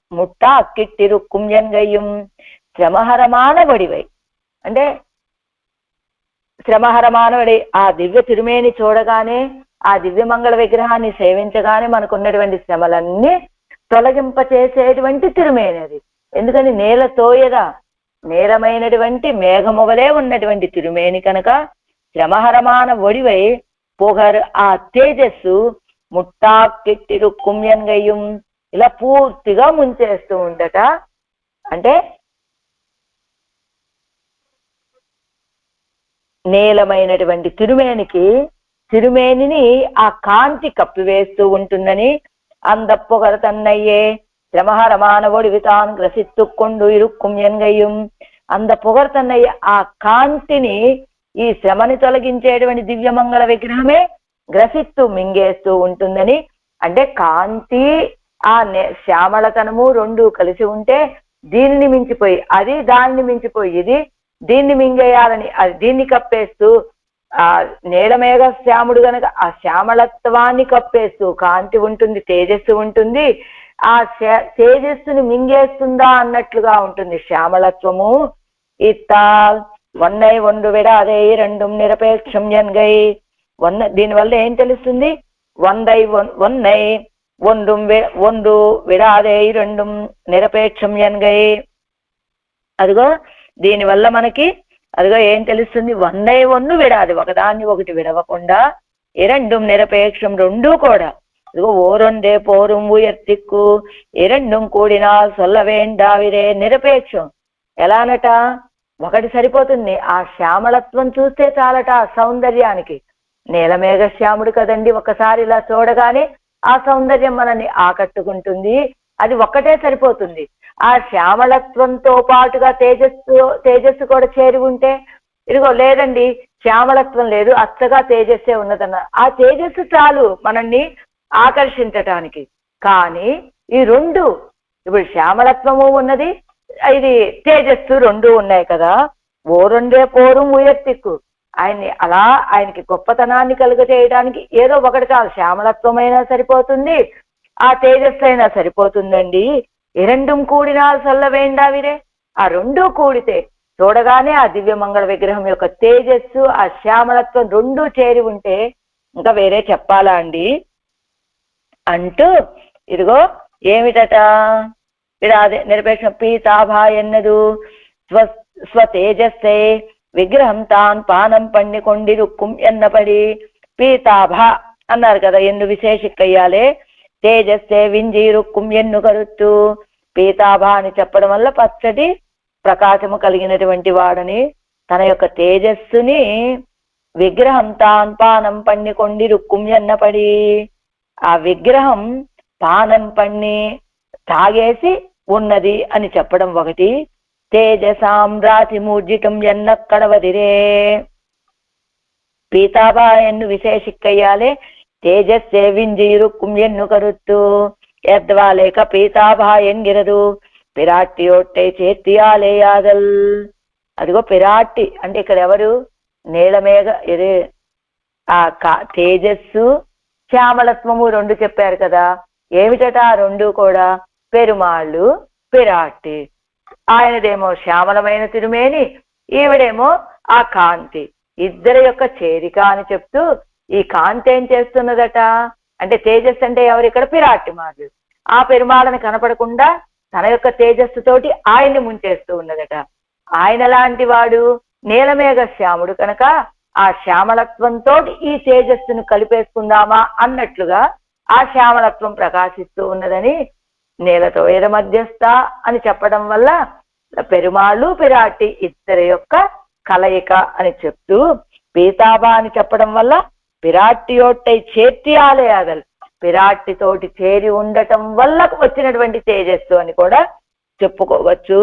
ముట్టా కిట్టిరుక్కుం ఎన్గయ్యం. శ్రమహరమాన వడివై అంటే శ్రమహరమానవుడి ఆ దివ్య తిరుమేని చూడగానే, ఆ దివ్య మంగళ విగ్రహాన్ని సేవించగానే మనకున్నటువంటి శ్రమలన్నీ తొలగింపచేసేటువంటి తిరుమేని అది. ఎందుకని? నేలమైనటువంటి మేఘమువలే ఉన్నటువంటి తిరుమేని కనుక శ్రమహరమాన ఒడివై పొగర్ ఆ తేజస్సు ముట్టా కెట్టిరుక్కుం ఎన్గయ్యం ఇలా పూర్తిగా ముంచేస్తూ ఉండట. అంటే నీలమైనటువంటి తిరుమేనికి తిరుమేనిని ఆ కాంతి కప్పివేస్తూ ఉంటుందని అందప్పొగర తన్నయ్యే శ్రమహరమాన ఒడివితాన్ గ్రసిత్తుకొండు ఇరుక్కుం ఎన్గయ్యం అంద పొగర తన్నయ్య ఆ కాంతిని ఈ శ్రమని తొలగించేటువంటి దివ్యమంగళ విగ్రహమే గ్రసిత్తు మింగేస్తూ ఉంటుందని. అంటే కాంతి ఆ శ్యామళతనము రెండు కలిసి ఉంటే దీనిని మించిపోయి అది దానిని మించిపోయి ఇది దీన్ని మింగేయాలని అది దీన్ని కప్పేస్తూ ఆ నీలమేఘ శ్యాముడు గనక ఆ శ్యామళత్వాన్ని కప్పేస్తూ కాంతి ఉంటుంది, తేజస్సు ఉంటుంది. ఆ తేజస్సుని మింగేస్తుందా అన్నట్లుగా ఉంటుంది శ్యామళత్వము. ఇత్తాల్ వన్నై ఒండు విడాదే రెండుం నిరపేక్షం ఎన్గై దీనివల్ల ఏం తెలుస్తుంది? వన్నై ఒండు విడాదే రెండుం నిరపేక్షం ఎన్గై. అదిగో దీనివల్ల మనకి అదిగో ఏం తెలుస్తుంది? వన్నై ఒన్ను విడాది ఒకదాన్ని ఒకటి విడవకుండా ఇరెండుం నిరపేక్షం రెండూ కూడా ఇదిగో ఓరొండే పోరుం ఉయర్తిక్కు ఇరెండుం కూడినా సొల్లవేండావిరే నిరపేక్షం. ఎలానట? ఒకటి సరిపోతుంది. ఆ శ్యామళత్వం చూస్తే చాలట ఆ సౌందర్యానికి. నీలమేఘ శ్యాముడు కదండి, ఒకసారి ఇలా చూడగానే ఆ సౌందర్యం మనల్ని ఆకట్టుకుంటుంది. అది ఒక్కటే సరిపోతుంది. ఆ శ్యామళత్వంతో పాటుగా తేజస్సు కూడా చేరి ఉంటే ఇదిగో లేదండి శ్యామళత్వం లేదు అచ్చగా తేజస్సే ఉన్నదన్న ఆ తేజస్సు చాలు మనల్ని ఆకర్షించటానికి. కానీ ఈ రెండు ఇప్పుడు శ్యామళత్వము ఉన్నది, ఇది తేజస్సు రెండు ఉన్నాయి కదా. ఓరొండే పోరుం ఉయర్తిక్కు ఆయన్ని అలా ఆయనకి గొప్పతనాన్ని కలుగజేయడానికి ఏదో ఒకటి చాలు. శ్యామళత్వమైనా సరిపోతుంది, ఆ తేజస్సు అయినా సరిపోతుందండి. ఇరెండుం కూడినా సొల్లవేండావిరే ఆ రెండూ కూడితే చూడగానే ఆ దివ్యమంగళ విగ్రహం యొక్క తేజస్సు ఆ శ్యామళత్వం రెండూ చేరి ఉంటే ఇంకా వేరే చెప్పాలా అండి అంటూ ఇదిగో ఏమిటట విడాదే నిరపేక్ష పీతాభా ఎన్నదు స్వతేజస్సే విగ్రహం తాన్ పానం పండికొండిరుక్కుం ఎన్నపడి. పీతాభ అన్నారు కదా, ఎన్ను విశేషిక్కయ్యాలే తేజస్సే వింజీరుక్కుం ఎన్ను కరుత్తు. పీతాభ అని చెప్పడం వల్ల పచ్చటి ప్రకాశము కలిగినటువంటి వాడని తన యొక్క తేజస్సుని విగ్రహం తాన్ పానం పండికొండిరుక్కుం ఎన్నపడి ఆ విగ్రహం పానం పన్ని తాగేసి ఉన్నది అని చెప్పడం ఒకటి. తేజసామ్రాతి మూర్జితం ఎన్నక్కడవదిరే. పీతాభ ఎన్ను విశేషిక్కయ్యాలే తేజస్సే వింజీరుక్కుం ఎన్ను కరుత్తు. ఎద్వాలేక పీతాభ ఎంగిరదు పిరాట్టియొట్టై చేతియాలేయాదల్. అదిగో పిరాట్టి అంటే ఇక్కడ ఎవరు? నీలమేఘ ఇది ఆ తేజస్సు శ్యామళత్వము రెండు చెప్పారు కదా. ఏమిటట ఆ రెండు కూడా? పెరుమాళ్ళు పిరాట్టి. ఆయనదేమో శ్యామలమైన తిరుమేని, ఈవిడేమో ఆ కాంతి. ఇద్దరి యొక్క చేరిక అని చెప్తూ ఈ కాంతి ఏం చేస్తున్నదట అంటే తేజస్సు అంటే ఎవరు ఇక్కడ? పిరాట్టి మారు. ఆ పెరుమాళని కనపడకుండా తన యొక్క తేజస్సుతోటి ఆయన్ని ముంచేస్తూ ఉన్నదట. ఆయన లాంటి వాడు నీలమేఘ శ్యాముడు కనుక ఆ శ్యామళత్వంతో ఈ తేజస్సును కలిపేసుకుందామా అన్నట్లుగా ఆ శ్యామళత్వం ప్రకాశిస్తూ ఉన్నదని నీలతో ఎర మధ్యస్థ అని చెప్పడం వల్ల పెరుమాళ్ళు పిరాట్టి ఇద్దరి యొక్క కలయిక అని చెప్తూ పీతాభ అని చెప్పడం వల్ల పిరాట్టియోట్టై చేర్తియాలేయాదల్ పిరాట్టితోటి చేరి ఉండటం వల్ల వచ్చినటువంటి తేజస్సు అని కూడా చెప్పుకోవచ్చు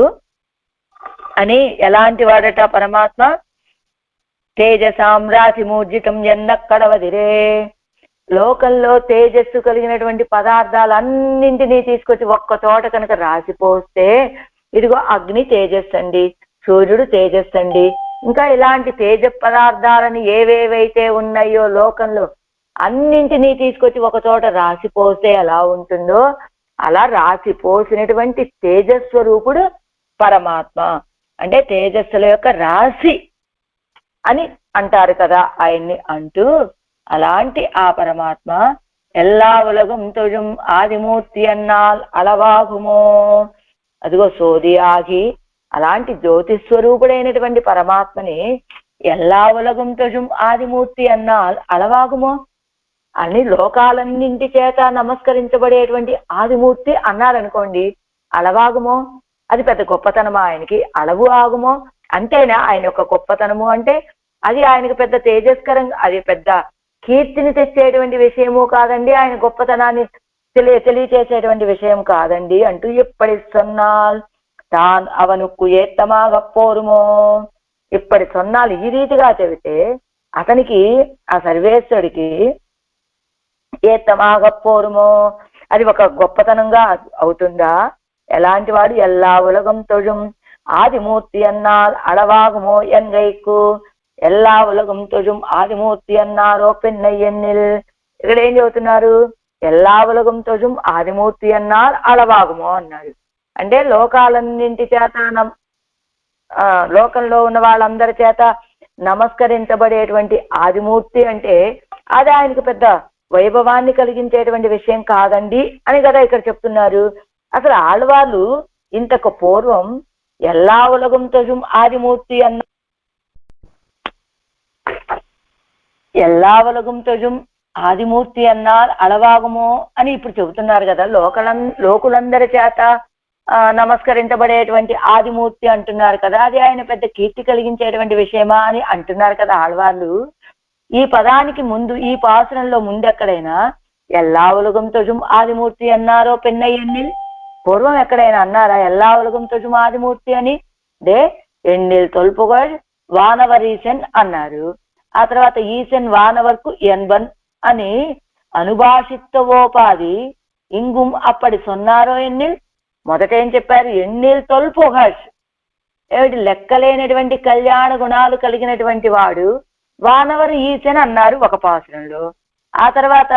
అని. ఎలాంటి వాడట పరమాత్మ? తేజసామ్రాతి మూర్జితం ఎన్నక్కడవదిరే. లోకంలో తేజస్సు కలిగినటువంటి పదార్థాలన్నింటినీ తీసుకొచ్చి ఒక్క చోట కనుక రాసిపోస్తే ఇదిగో అగ్ని తేజస్సు అండి, సూర్యుడు తేజస్సు అండి, ఇంకా ఇలాంటి తేజ పదార్థాలని ఏవేవైతే ఉన్నాయో లోకంలో అన్నింటినీ తీసుకొచ్చి ఒక చోట రాసిపోస్తే ఎలా ఉంటుందో అలా రాసిపోసినటువంటి తేజస్వరూపుడు పరమాత్మ. అంటే తేజస్సుల యొక్క రాశి అని అంటారు కదా ఆయన్ని అంటూ అలాంటి ఆ పరమాత్మ ఎల్లా ఉలగం తొజుం ఆదిమూర్తి అన్నాల్ అలవాగుమో. అదిగో సోది ఆగి అలాంటి జ్యోతిస్వరూపుడైనటువంటి పరమాత్మని ఎల్లా ఉలగం తొజుం ఆదిమూర్తి అన్నాల్ అలవాగుమో అని లోకాలన్నింటి చేత నమస్కరించబడేటువంటి ఆదిమూర్తి అన్నారనుకోండి, అలవాగుమో అది పెద్ద గొప్పతనమా ఆయనకి? అలవు ఆగుమో అంటేనా ఆయన యొక్క గొప్పతనము అంటే? అది ఆయనకు పెద్ద తేజస్కరంగా అది పెద్ద కీర్తిని తెచ్చేటువంటి విషయము కాదండి, ఆయన గొప్పతనాన్ని తెలియచేసేటువంటి విషయం కాదండి అంటూ ఇప్పటి సొన్నాల్ తాన్ అవనుక్కు ఏత్తమాగ పోరుమో. ఇప్పటి సొన్నాలు ఈ రీతిగా చెబితే అతనికి, ఆ సర్వేశ్వరుడికి ఏత్తమాగ పోరుమో అది ఒక గొప్పతనంగా అవుతుందా? ఎలాంటి వాడు? ఎల్లా ఉలగం తొజుం ఆదిమూర్తి అన్నాల్ అళవాగుమో ఎంగైకు. ఎల్లా ఉలగం తొజుం ఆదిమూర్తి అన్నారో పెన్నయ్యన్నిల్. ఇక్కడ ఏం చెబుతున్నారు? ఎల్లా ఉలగం తొజుం ఆదిమూర్తి అన్నారు అళవాగుమో అన్నారు. అంటే లోకాలన్నింటి చేత లోకంలో ఉన్న వాళ్ళందరి చేత నమస్కరించబడేటువంటి ఆదిమూర్తి అంటే అది ఆయనకు పెద్ద వైభవాన్ని కలిగించేటువంటి విషయం కాదండి అని కదా ఇక్కడ చెప్తున్నారు. అసలు ఆళ్వాళ్ళు ఇంతకు పూర్వం ఎల్లా ఉలగం తొజుం ఆదిమూర్తి అన్న ఎల్లా ఉలగం తొజుం ఆదిమూర్తి అన్నారు అళవాగుమో అని ఇప్పుడు చెబుతున్నారు కదా. లోకులందరి చేత నమస్కరించబడేటువంటి ఆదిమూర్తి అంటున్నారు కదా, అది ఆయన పెద్ద కీర్తి కలిగించేటువంటి విషయమా అని అంటున్నారు కదా ఆళ్వాళ్ళు. ఈ పదానికి ముందు, ఈ పాసురంలో ముందెక్కడైనా ఎల్లా ఉలగం తొజుం ఆదిమూర్తి అన్నారో పెన్నయ్యన్నిల్? పూర్వం ఎక్కడైనా అన్నారా ఎల్లా ఉలగం తొజుం ఆదిమూర్తి అని? దే ఎన్నిల్ తొల్పుగడ్ వానవర్ ఈసెన్ అన్నారు. ఆ తర్వాత ఈసెన్ వానవర్కు ఎన్బన్ అని అనుభాషిత్వోపాధి ఇంగుం అప్పటి సొన్నారో ఎన్నిల్. మొదట ఏం చెప్పారు? ఎన్నిల్ తొల్పుగడ్, ఏమిటి? లెక్కలేనటువంటి కళ్యాణ గుణాలు కలిగినటువంటి వాడు వానవర్ ఈసెన్ అన్నారు ఒక పాసురంలో. ఆ తర్వాత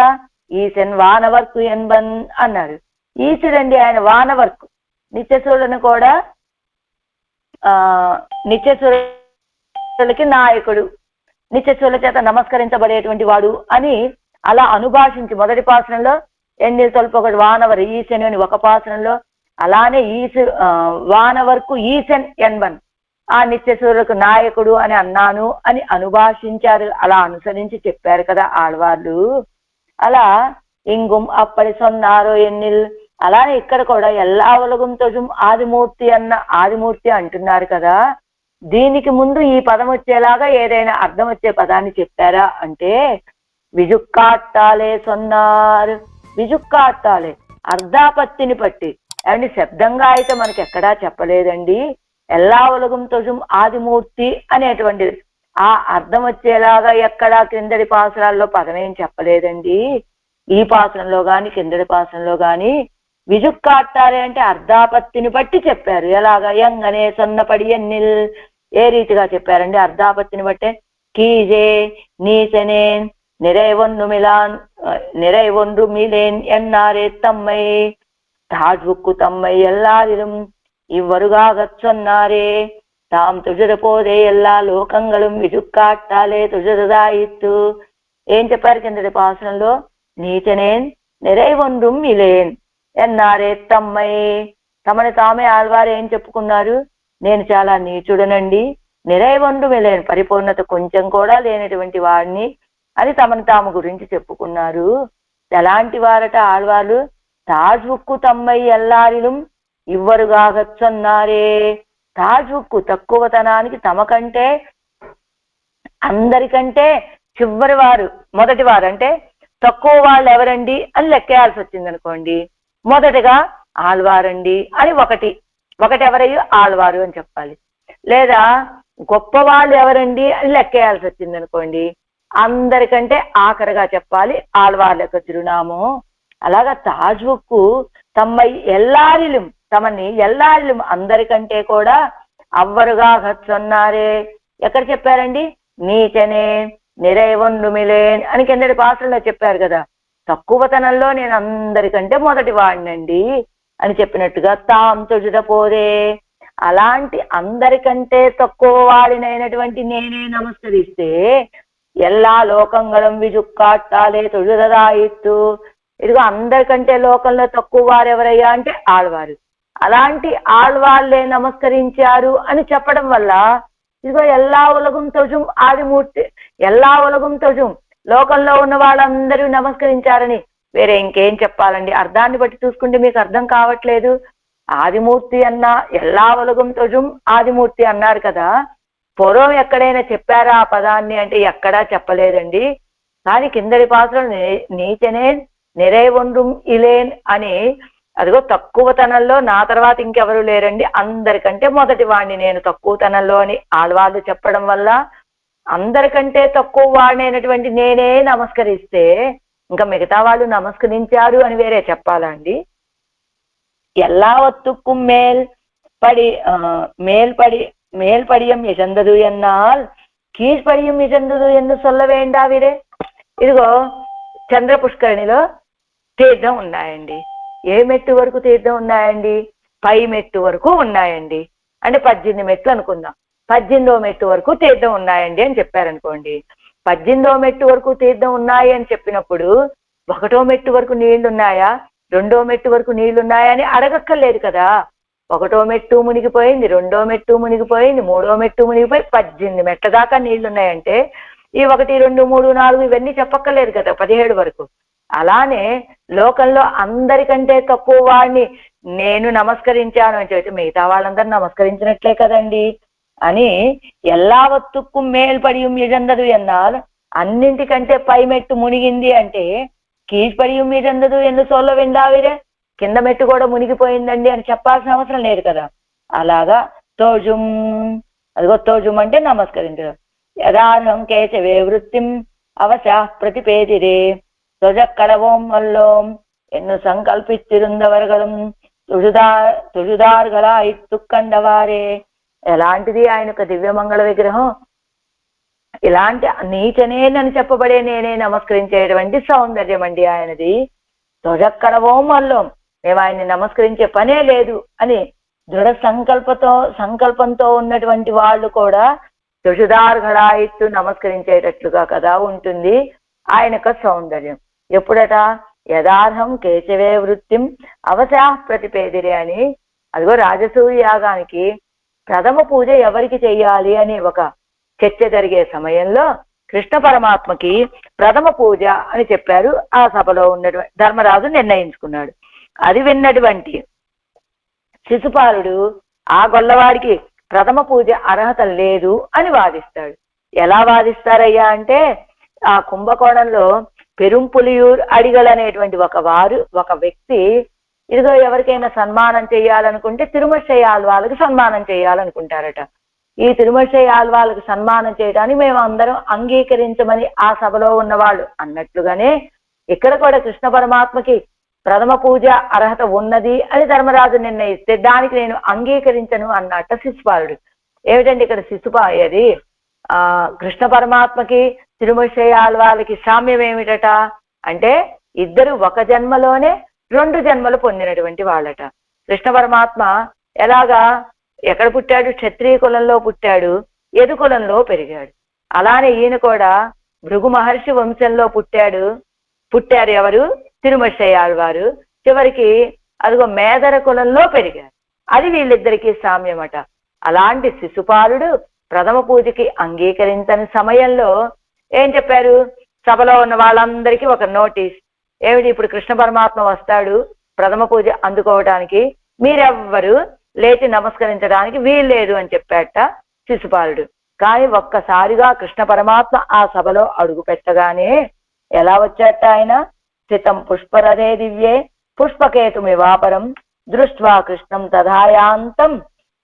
ఈసెన్ వానవర్కు ఎన్బన్ అన్నారు. ఈసుడండి ఆయన వానవర్కు, నిత్యసూరులను కూడా నిత్యసూరులకి నాయకుడు, నిత్యసూరుల చేత నమస్కరించబడేటువంటి వాడు అని అలా అనుభాషించి మొదటి పాసురంలో ఎన్నిల్ తొల్పొకటి వానవర్ ఈసెన్ అని ఒక పాసురంలో, అలానే వానవర్కు ఈసెన్ ఎన్బన్, ఆ నిత్యసూరులకు నాయకుడు అని అన్నాను అని అనుభాషించారు. అలా అనుసరించి చెప్పారు కదా ఆళ్వాళ్ళు. అలా ఇంగుం అప్పటి సొన్నారో ఎన్నిల్, అలానే ఇక్కడ కూడా ఎల్లా ఉలగం తొజుం ఆదిమూర్తి అన్న ఆదిమూర్తి అంటున్నారు కదా. దీనికి ముందు ఈ పదం వచ్చేలాగా ఏదైనా అర్థం వచ్చే పదాన్ని చెప్పారా అంటే విజుక్కాట్టాలే సొన్నారు. విజుక్కాట్టాలే అర్ధాపత్తిని పట్టి, అండి శబ్దంగా అయితే మనకి ఎక్కడా చెప్పలేదండి. ఎల్లా ఉలగం తొజుం ఆదిమూర్తి అనేటువంటిది ఆ అర్థం వచ్చేలాగా ఎక్కడా క్రిందటి పాసురాల్లో పదం ఏం చెప్పలేదండి. ఈ పాసురంలో గాని కిందటి పాసురంలో గాని విజుక్కాట్టాలే అంటే అర్ధాపత్తిని బట్టి చెప్పారు. ఎలాగా? ఎంగనే సొన్నపడి ఎన్నిల్, ఏ రీతిగా చెప్పారండి? అర్ధాపత్తిని బట్టే కీజే నీసెనేన్ நிறைவொன்று மிலேன் என்னாரே தம்மை தாழ்வுக்கு தம்மை எல்லாரிலும் இவ்வருகாகச் சொன்னாரே தாம் துஜத పోదే எல்லா లోకంగళం విజుక్కాట్టాలే తుజదాయిత్తు. ఏం చెప్పారు కిందటి పాసురంలో? నీచనేన్ நிறைவொன்றும் మిలేన్ ఎన్నారే తమ్మై. తమని తామే ఆళ్వారు ఏం చెప్పుకున్నారు? నేను చాలా నీచుడనండి, நிறைவொன்றும் మిలేన్ పరిపూర్ణత కొంచెం కూడా లేనటువంటి వాడిని అని తమను తాము గురించి చెప్పుకున్నారు. ఎలాంటి వారట ఆళ్వాళ్ళు? తాజ్వుక్కు తమ్మై ఎల్లారిலும் ఇవ్వరుగాగచ్చన్నారే. తాజ్వుక్కు తక్కువతనానికి, తమకంటే అందరికంటే చివరి వారు, మొదటి వారు అంటే తక్కువ వాళ్ళు ఎవరండి అని లెక్కేయాల్సి వచ్చింది అనుకోండి, మొదటగా ఆళ్వారండి అని ఒకటి ఎవరయ్యో ఆళ్వారు అని చెప్పాలి. లేదా గొప్ప వాళ్ళు ఎవరండి అని లెక్కేయాల్సి వచ్చింది అనుకోండి, అందరికంటే ఆఖరిగా చెప్పాలి ఆళ్వార్ల యొక్క తిరునామం. అలాగా తాజ్వుక్కు తమ్మై ఎల్లారిலும், తమని ఎల్లారిலும் అందరికంటే కూడా అవ్వరుగా సొన్నారే. ఎక్కడ చెప్పారండి? నీచనే நிறைவொன்று మిలేన్ అని కిందటి పాత్రలో చెప్పారు కదా. తక్కువతనంలో నేను అందరికంటే మొదటి వాడినండి అని చెప్పినట్టుగా తాం తుజుట పోదే, అలాంటి అందరికంటే తక్కువ వాడినైనటువంటి నేనే నమస్కరిస్తే ఎల్లా లోకంగళం విజుక్కాట్టాలే తుజదాయిత్తు. ఇదిగో అందరికంటే లోకంలో తక్కువ వారు ఎవరయ్యా అంటే ఆళ్వారు. అలాంటి ఆళ్వాళ్లే నమస్కరించారు అని చెప్పడం వల్ల ఇదిగో ఎల్లా ఉలగం తొజుం ఆదిమూర్తి, ఎల్లా ఉలగం తొజుం లోకంలో ఉన్న వాళ్ళందరూ నమస్కరించారని వేరే ఇంకేం చెప్పాలండి? అర్థాన్ని బట్టి చూసుకుంటే మీకు అర్థం కావట్లేదు. ఆదిమూర్తి అన్నా ఎల్లా ఉలగం తొజుం ఆదిమూర్తి అన్నారు కదా, పూర్వం ఎక్కడైనా చెప్పారా ఆ పదాన్ని అంటే ఎక్కడా చెప్పలేదండి. కానీ కిందటి పాత్రలు నీచనే నిరేవొండ్రుం ఇలేన్ అని, అదిగో తక్కువతనంలో నా తర్వాత ఇంకెవరు లేరండి, అందరికంటే మొదటి వాడిని నేను తక్కువతనంలో అని ఆళ్వాళ్ళు చెప్పడం వల్ల అందరికంటే తక్కువ వాడినైనటువంటి నేనే నమస్కరిస్తే ఇంకా మిగతా వాళ్ళు నమస్కరించారు అని వేరే చెప్పాలండి. எல்லாவத்துக்கும் மேல்படியும் இழந்தது என்னால் கீழ்படியும் இழந்தது என்று சொல்ல வேண்டாవిరే. ఇదిగో చంద్ర పుష్కరిణిలో తీర్థం ఉన్నాయండి. ఏ మెట్టు వరకు తీర్థం ఉన్నాయండి? పై మెట్టు వరకు ఉన్నాయండి. అంటే 18 మెట్లు అనుకుందాం. 18వ మెట్టు వరకు తీర్థం ఉన్నాయండి అని చెప్పారనుకోండి. 18వ మెట్టు వరకు తీర్థం ఉన్నాయి అని చెప్పినప్పుడు 1వ మెట్టు వరకు నీళ్లున్నాయా, 2వ మెట్టు వరకు నీళ్లున్నాయా అని అడగక్కర్లేదు కదా. 1వ మెట్టు మునిగిపోయింది, 2వ మెట్టు మునిగిపోయింది, 3వ మెట్టు మునిగిపోయి 18 మెట్ల దాకా నీళ్లున్నాయంటే ఈ 1, 2, 3, 4 ఇవన్నీ చెప్పక్కర్లేదు కదా 17 వరకు. అలానే లోకంలో అందరికంటే తక్కువ వాడిని నేను నమస్కరించాను అని చెప్తే మిగతా వాళ్ళందరూ నమస్కరించినట్లే కదండి అని ఎల్లావత్తుకు మేల్పడియం ఇజందదు ఎన్నారు. అన్నింటికంటే పై మెట్టు మునిగింది అంటే కీழ்పడియం ఇజందదు ఎన్ను సోళ్ళ వెండావిరే, కింద మెట్టు కూడా మునిగిపోయిందండి అని చెప్పాల్సిన అవసరం లేదు కదా. అలాగా తోజుం, అదిగో తోజుం అంటే నమస్కరించడం. యదార్హం కేశవే వృత్తిం అవశా ప్రతిపేదిరే ధ్వజక్కడவோம் வல்லோம் ఎన్ను సంకల్పిచ్చిరుందవరగలం తుజుదార్గలా ఇత్తుకండవారే. ఎలాంటిది ఆయన యొక్క దివ్యమంగళ విగ్రహం? ఇలాంటి నీచనేనని చెప్పబడే నేనే నమస్కరించేటువంటి సౌందర్యం అండి ఆయనది. ధ్వజక్కడவோం వల్లోం, మేము ఆయన్ని నమస్కరించే పనే లేదు అని దృఢ సంకల్పంతో ఉన్నటువంటి వాళ్ళు కూడా తుజుదార్గళాయిత్తు నమస్కరించేటట్లుగా కదా ఉంటుంది ఆయన యొక్క సౌందర్యం. ఎప్పుడట? యదార్హం కేశవే వృత్తిం అవశా ప్రతిపేదిరే అని. అదిగో రాజసూయ యాగానికి ప్రథమ పూజ ఎవరికి చెయ్యాలి అని ఒక చర్చ జరిగే సమయంలో కృష్ణ పరమాత్మకి ప్రథమ పూజ అని చెప్పారు. ఆ సభలో ఉన్నటువంటి ధర్మరాజు నిర్ణయించుకున్నాడు. అది విన్నటువంటి శిశుపాలుడు ఆ గొల్లవాడికి ప్రథమ పూజ అర్హత లేదు అని వాదిస్తాడు. ఎలా వాదిస్తారయ్యా అంటే, ఆ కుంభకోణంలో పెరుంపులియూర్ అడిగల్ అనేటువంటి ఒక వ్యక్తి ఇదిగో ఎవరికైనా సన్మానం చేయాలనుకుంటే తిరుమశ్శయ్య ఆళ్వాళ్ళకి సన్మానం చేయాలనుకుంటారట. ఈ తిరుమశ్శయ్య ఆళ్వాళ్ళకి సన్మానం చేయడానికి మేము అందరం అంగీకరించమని ఆ సభలో ఉన్నవాళ్ళు అన్నట్లుగానే ఇక్కడ కూడా కృష్ణ పరమాత్మకి ప్రథమ పూజ అర్హత ఉన్నది అని ధర్మరాజు నిర్ణయిస్తే దానికి నేను అంగీకరించను అన్నట్ట శిశుపాలుడు. ఏమిటండి ఇక్కడ అది కృష్ణ పరమాత్మకి తిరుమశ్శయ్య ఆళ్వాళ్ళకి సామ్యం ఏమిటట అంటే, ఇద్దరు ఒక జన్మలోనే 2 జన్మలు పొందినటువంటి వాళ్ళట. కృష్ణ పరమాత్మ ఎలాగా ఎక్కడ పుట్టాడు? క్షత్రియ కులంలో పుట్టాడు, యదు కులంలో పెరిగాడు. అలానే ఈయన కూడా భృగు మహర్షి వంశంలో పుట్టారు ఎవరు? తిరుమశ్శయ్య ఆళ్వారు. చివరికి అదిగో మేదర కులంలో పెరిగారు. అది వీళ్ళిద్దరికీ సామ్యమట. అలాంటి శిశుపాలుడు ప్రథమ పూజకి అంగీకరించని సమయంలో ఏం చెప్పారు? సభలో ఉన్న వాళ్ళందరికీ ఒక నోటీస్. ఏమిటి? ఇప్పుడు కృష్ణ పరమాత్మ వస్తాడు ప్రథమ పూజ అందుకోవడానికి, మీరెవ్వరు లేచి నమస్కరించడానికి వీల్లేదు అని చెప్పాట శిశుపాలుడు. కానీ ఒక్కసారిగా కృష్ణ పరమాత్మ ఆ సభలో అడుగు పెట్టగానే ఎలా వచ్చాట ఆయన? స్థితం పుష్పరథే దివ్యే పుష్పకేతుమివాపరం దృష్ట్వా కృష్ణం తథాయాంతం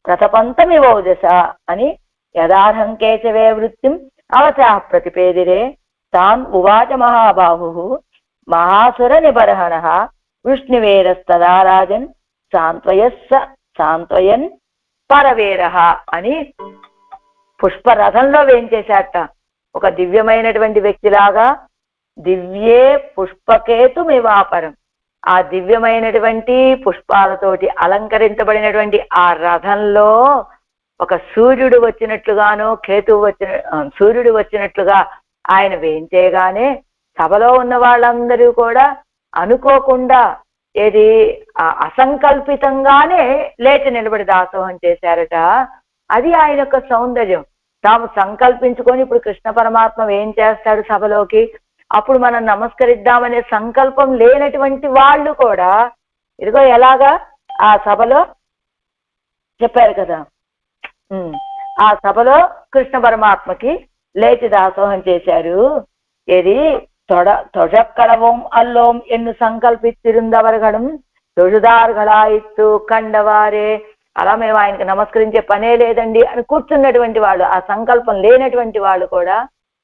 ప్రతపంతమివోజస అని యదార్హం కేశవే వృత్తిం అవశా ప్రతిపేదిరే తాన్ ఉవాచ మహాబాహు మహాసుర నిబర్హణ విష్ణువేరస్తదా రాజన్ సాంత్వయన్ పరవేర అని పుష్పరథంలో వేయించేశాట. ఒక దివ్యమైనటువంటి వ్యక్తిలాగా దివ్యే పుష్పకేతుమివాపరం, ఆ దివ్యమైనటువంటి పుష్పాలతోటి అలంకరించబడినటువంటి ఆ రథంలో ఒక సూర్యుడు వచ్చినట్లుగానో సూర్యుడు వచ్చినట్లుగా ఆయన వేయించేయగానే సభలో ఉన్న వాళ్ళందరూ కూడా అనుకోకుండా అసంకల్పితంగానే లేచి నిలబడి దాసోహం చేశారట. అది ఆయన యొక్క సౌందర్యం. తాము సంకల్పించుకొని ఇప్పుడు కృష్ణ పరమాత్మ ఏం చేస్తాడు సభలోకి, అప్పుడు మనం నమస్కరిద్దామనే సంకల్పం లేనటువంటి వాళ్ళు కూడా ఇదిగో ఎలాగా ఆ సభలో చెప్పారు కదా, ఆ సభలో కృష్ణ పరమాత్మకి లేచి దాసోహం చేశారు. ఏది தொழக்கடவும் அல்லோம் என்று సంకల్పిత్తిరుందవర్గడం తొഴുదార్గళాయిత్తు కండవారే. అలా మేము ఆయనకి నమస్కరించే పనే లేదండి అని కూర్చున్నటువంటి వాళ్ళు, ఆ సంకల్పం లేనటువంటి వాళ్ళు కూడా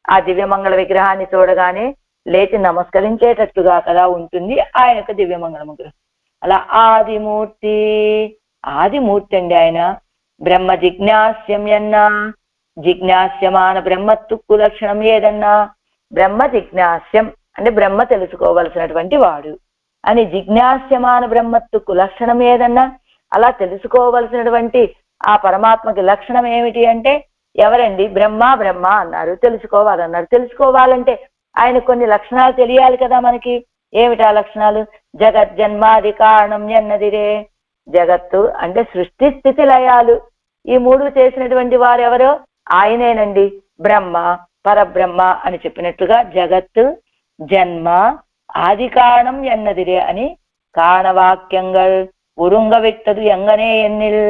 ఆ దివ్యమంగళ విగ్రహాన్ని చూడగానే లేచి నమస్కరించేటట్టుగా కదా ఉంటుంది ఆయన యొక్క దివ్యమంగళ విగ్రహం. అలా ఆదిమూర్తి, ఆదిమూర్తి అండి ఆయన. బ్రహ్మ జిజ్ఞాస్యం ఎన్నా, జిజ్ఞాస్యమాన బ్రహ్మత్తుక్కు లక్షణం ఏదన్నా. బ్రహ్మ జిజ్ఞాస్యం అంటే బ్రహ్మ తెలుసుకోవలసినటువంటి వాడు అని, జిజ్ఞాస్యమాన బ్రహ్మత్తుక్కు లక్షణం ఏదన్నా. అలా తెలుసుకోవలసినటువంటి ఆ పరమాత్మకి లక్షణం ఏమిటి అంటే, ఎవరండి? బ్రహ్మ బ్రహ్మ అన్నారు, తెలుసుకోవాలన్నారు. తెలుసుకోవాలంటే ఆయన కొన్ని లక్షణాలు తెలియాలి కదా మనకి. ఏమిటా లక్షణాలు? జగజ్జన్మాది కారణం ఎన్నదిరే. జగత్తు అంటే సృష్టి స్థితి లయాలు, ఈ మూడు చేసినటువంటి వారు ఎవరో ఆయనేనండి. బ్రహ్మ పరబ్రహ్మ అని చెప్పినట్లుగా జగత్తు జన్మ ఆది కారణం ఎన్నదిరే అని కారణవాక్యంగల్ ఉరుంగవిట్టదు ఎంగనే ఎన్నిల్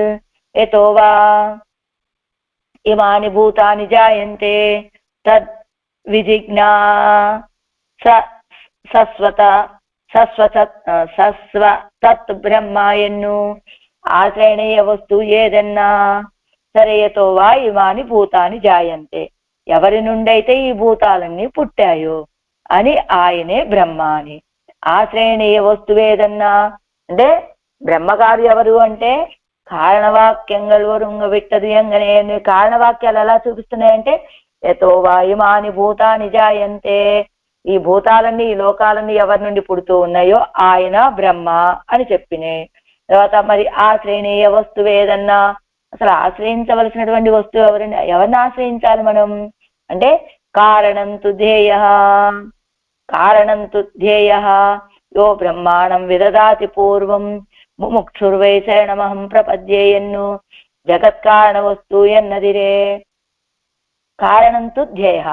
ఎతోవా ఇమాని భూతాని జాయంతే తద్ విజిజ్ఞా సస్వత సస్వ తత్ బ్రహ్మ ఎన్ను. ఆశ్రయణీయ వస్తువు ఏదన్నా సరే, యతోవా ఇమాని భూతాని జాయంతే, ఎవరి నుండైతే ఈ భూతాలన్నీ పుట్టాయో అని ఆయనే బ్రహ్మ అని. ఆశ్రయణీయ వస్తువు ఏదన్నా అంటే బ్రహ్మగారు ఎవరు అంటే కారణవాక్యంగల్ వరుంగ విట్టదు ఎంగనే. కారణవాక్యాలు ఎలా చూపిస్తున్నాయంటే, యతో వాయుమాని భూతాని జాయంతే, ఈ భూతాలన్నీ ఈ లోకాలన్నీ ఎవరి నుండి పుడుతూ ఉన్నాయో ఆయన బ్రహ్మ అని చెప్పినాయి. తర్వాత మరి ఆశ్రయణీయ వస్తువు ఏదన్నా, అసలు ఆశ్రయించవలసినటువంటి వస్తువు ఎవరండి? ఎవరిని ఆశ్రయించాలి మనం అంటే కారణంతు ధ్యేయ, కారణంతు ధ్యేయ యో బ్రహ్మాణం విదదాతి పూర్వం ముముక్షుర్వై శరణమహం ప్రపద్యేయన్ను జగత్కారణ వస్తువు ఎన్నదిరే. కారణంతు ధ్యేయ,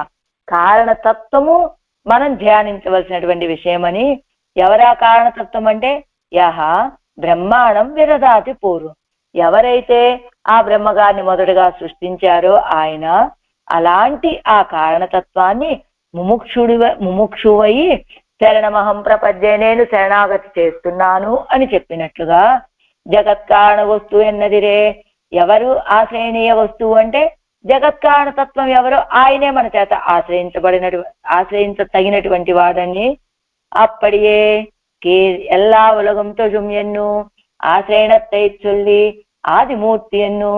కారణతత్వము మనం ధ్యానించవలసినటువంటి విషయమని. ఎవరా కారణతత్వం అంటే యహ బ్రహ్మాణం విదదాతి పూర్వం, ఎవరైతే ఆ బ్రహ్మగారిని మొదటగా సృష్టించారో ఆయన, అలాంటి ఆ కారణతత్వాన్ని ముముక్షువై శరణమహం ప్రపద్యే, నేను శరణాగతి చేస్తున్నాను అని చెప్పినట్లుగా జగత్కారణ వస్తువు ఎన్నదిరే. ఎవరు ఆశ్రయణీయ వస్తువు అంటే జగత్కారణతత్వం ఎవరో ఆయనే మన చేత ఆశ్రయించతగినటువంటి వాడని. అప్పడియే எல்லா உலகம் தொழும் ఎన్ను ఆశ్రయణத்தை சொல்லி ఆదిమూర్తి ఎన్ను